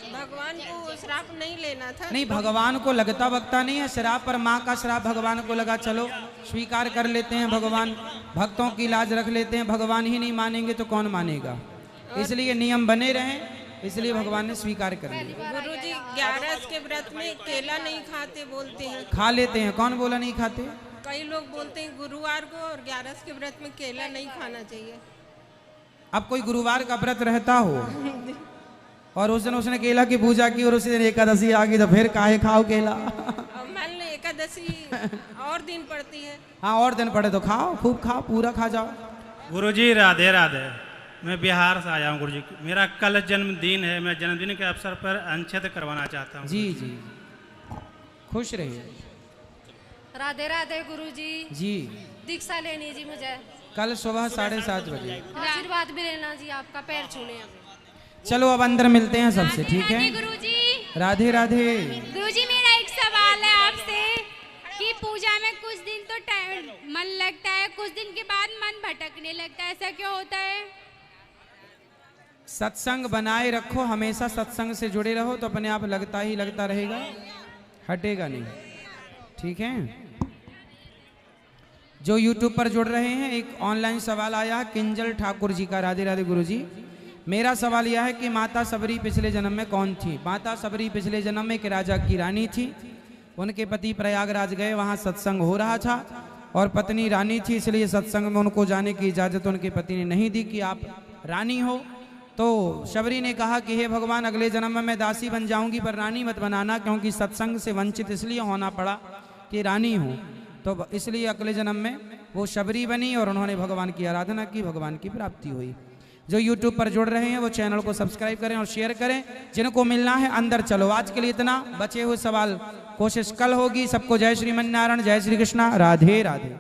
K: भगवान को श्राप नहीं लेना था।
A: नहीं, भगवान को लगता वक्ता नहीं है श्राप, पर माँ का श्राप भगवान को लगा, चलो स्वीकार कर लेते हैं, भगवान भक्तों की लाज रख लेते हैं, भगवान ही नहीं मानेंगे तो कौन मानेगा, इसलिए नियम बने रहे, इसलिए भगवान ने स्वीकार कर लिया।
K: गुरुजी 11 के व्रत में केला नहीं खाते बोलते हैं।
A: खा लेते हैं, कौन बोला नहीं खाते?
K: कई लोग बोलते हैं गुरुवार को और 11 के व्रत में केला नहीं खाना चाहिए।
A: अब कोई गुरुवार का व्रत रहता हो और उस दिन उसने केला की पूजा की और उसी दिन एकादशी आ गई तो फिर काहे खाओ केला?
K: मान लो एकादशी और दिन पड़ती है।
A: हाँ, और दिन पड़े तो खाओ, खूब खाओ, पूरा खा जाओ।
L: गुरुजी राधे राधे। मैं बिहार से आया हूँ गुरुजी। मेरा कल जन्मदिन है, मैं जन्मदिन के अवसर पर अंशत करवाना चाहता हूँ।
A: जी जी, खुश रहिए।
N: राधे राधे गुरुजी।
A: जी,
N: दीक्षा लेनी जी मुझे।
A: कल सुबह 7:30 बजे।
N: आशीर्वाद भी लेना जी, आपका पैर छूने।
A: चलो अब अंदर मिलते हैं सबसे, ठीक है?
H: गुरुजी
A: राधे राधे।
H: गुरुजी, मेरा एक सवाल है आपसे कि पूजा में कुछ दिन तो टाइम मन लगता है, कुछ दिन के बाद मन भटकने लगता है, ऐसा क्यों होता है?
A: सत्संग बनाए रखो, हमेशा सत्संग से जुड़े रहो तो अपने आप लगता ही लगता रहेगा, हटेगा नहीं, ठीक है? जो YouTube पर जुड़ रहे हैं, एक ऑनलाइन सवाल आया है किंजल ठाकुर जी का। राधे राधे गुरुजी। मेरा सवाल यह है कि माता सबरी पिछले जन्म में कौन थी? माता सबरी पिछले जन्म में एक राजा की रानी थी। उनके पति प्रयागराज गए, वहाँ सत्संग हो रहा था और पत्नी रानी थी, इसलिए सत्संग में उनको जाने की इजाज़त उनके पति ने नहीं दी कि आप रानी हो। तो शबरी ने कहा कि हे भगवान, अगले जन्म में मैं दासी बन जाऊंगी पर रानी मत बनाना, क्योंकि सत्संग से वंचित इसलिए होना पड़ा कि रानी हूँ। तो इसलिए अगले जन्म में वो शबरी बनी और उन्होंने भगवान की आराधना की, भगवान की प्राप्ति हुई। जो YouTube पर जुड़ रहे हैं वो चैनल को सब्सक्राइब करें और शेयर करें। जिनको मिलना है अंदर चलो। आज के लिए इतना, बचे हुए सवाल कोशिश कल होगी। सबको जय श्रीमन नारायण, जय श्री कृष्णा, राधे राधे।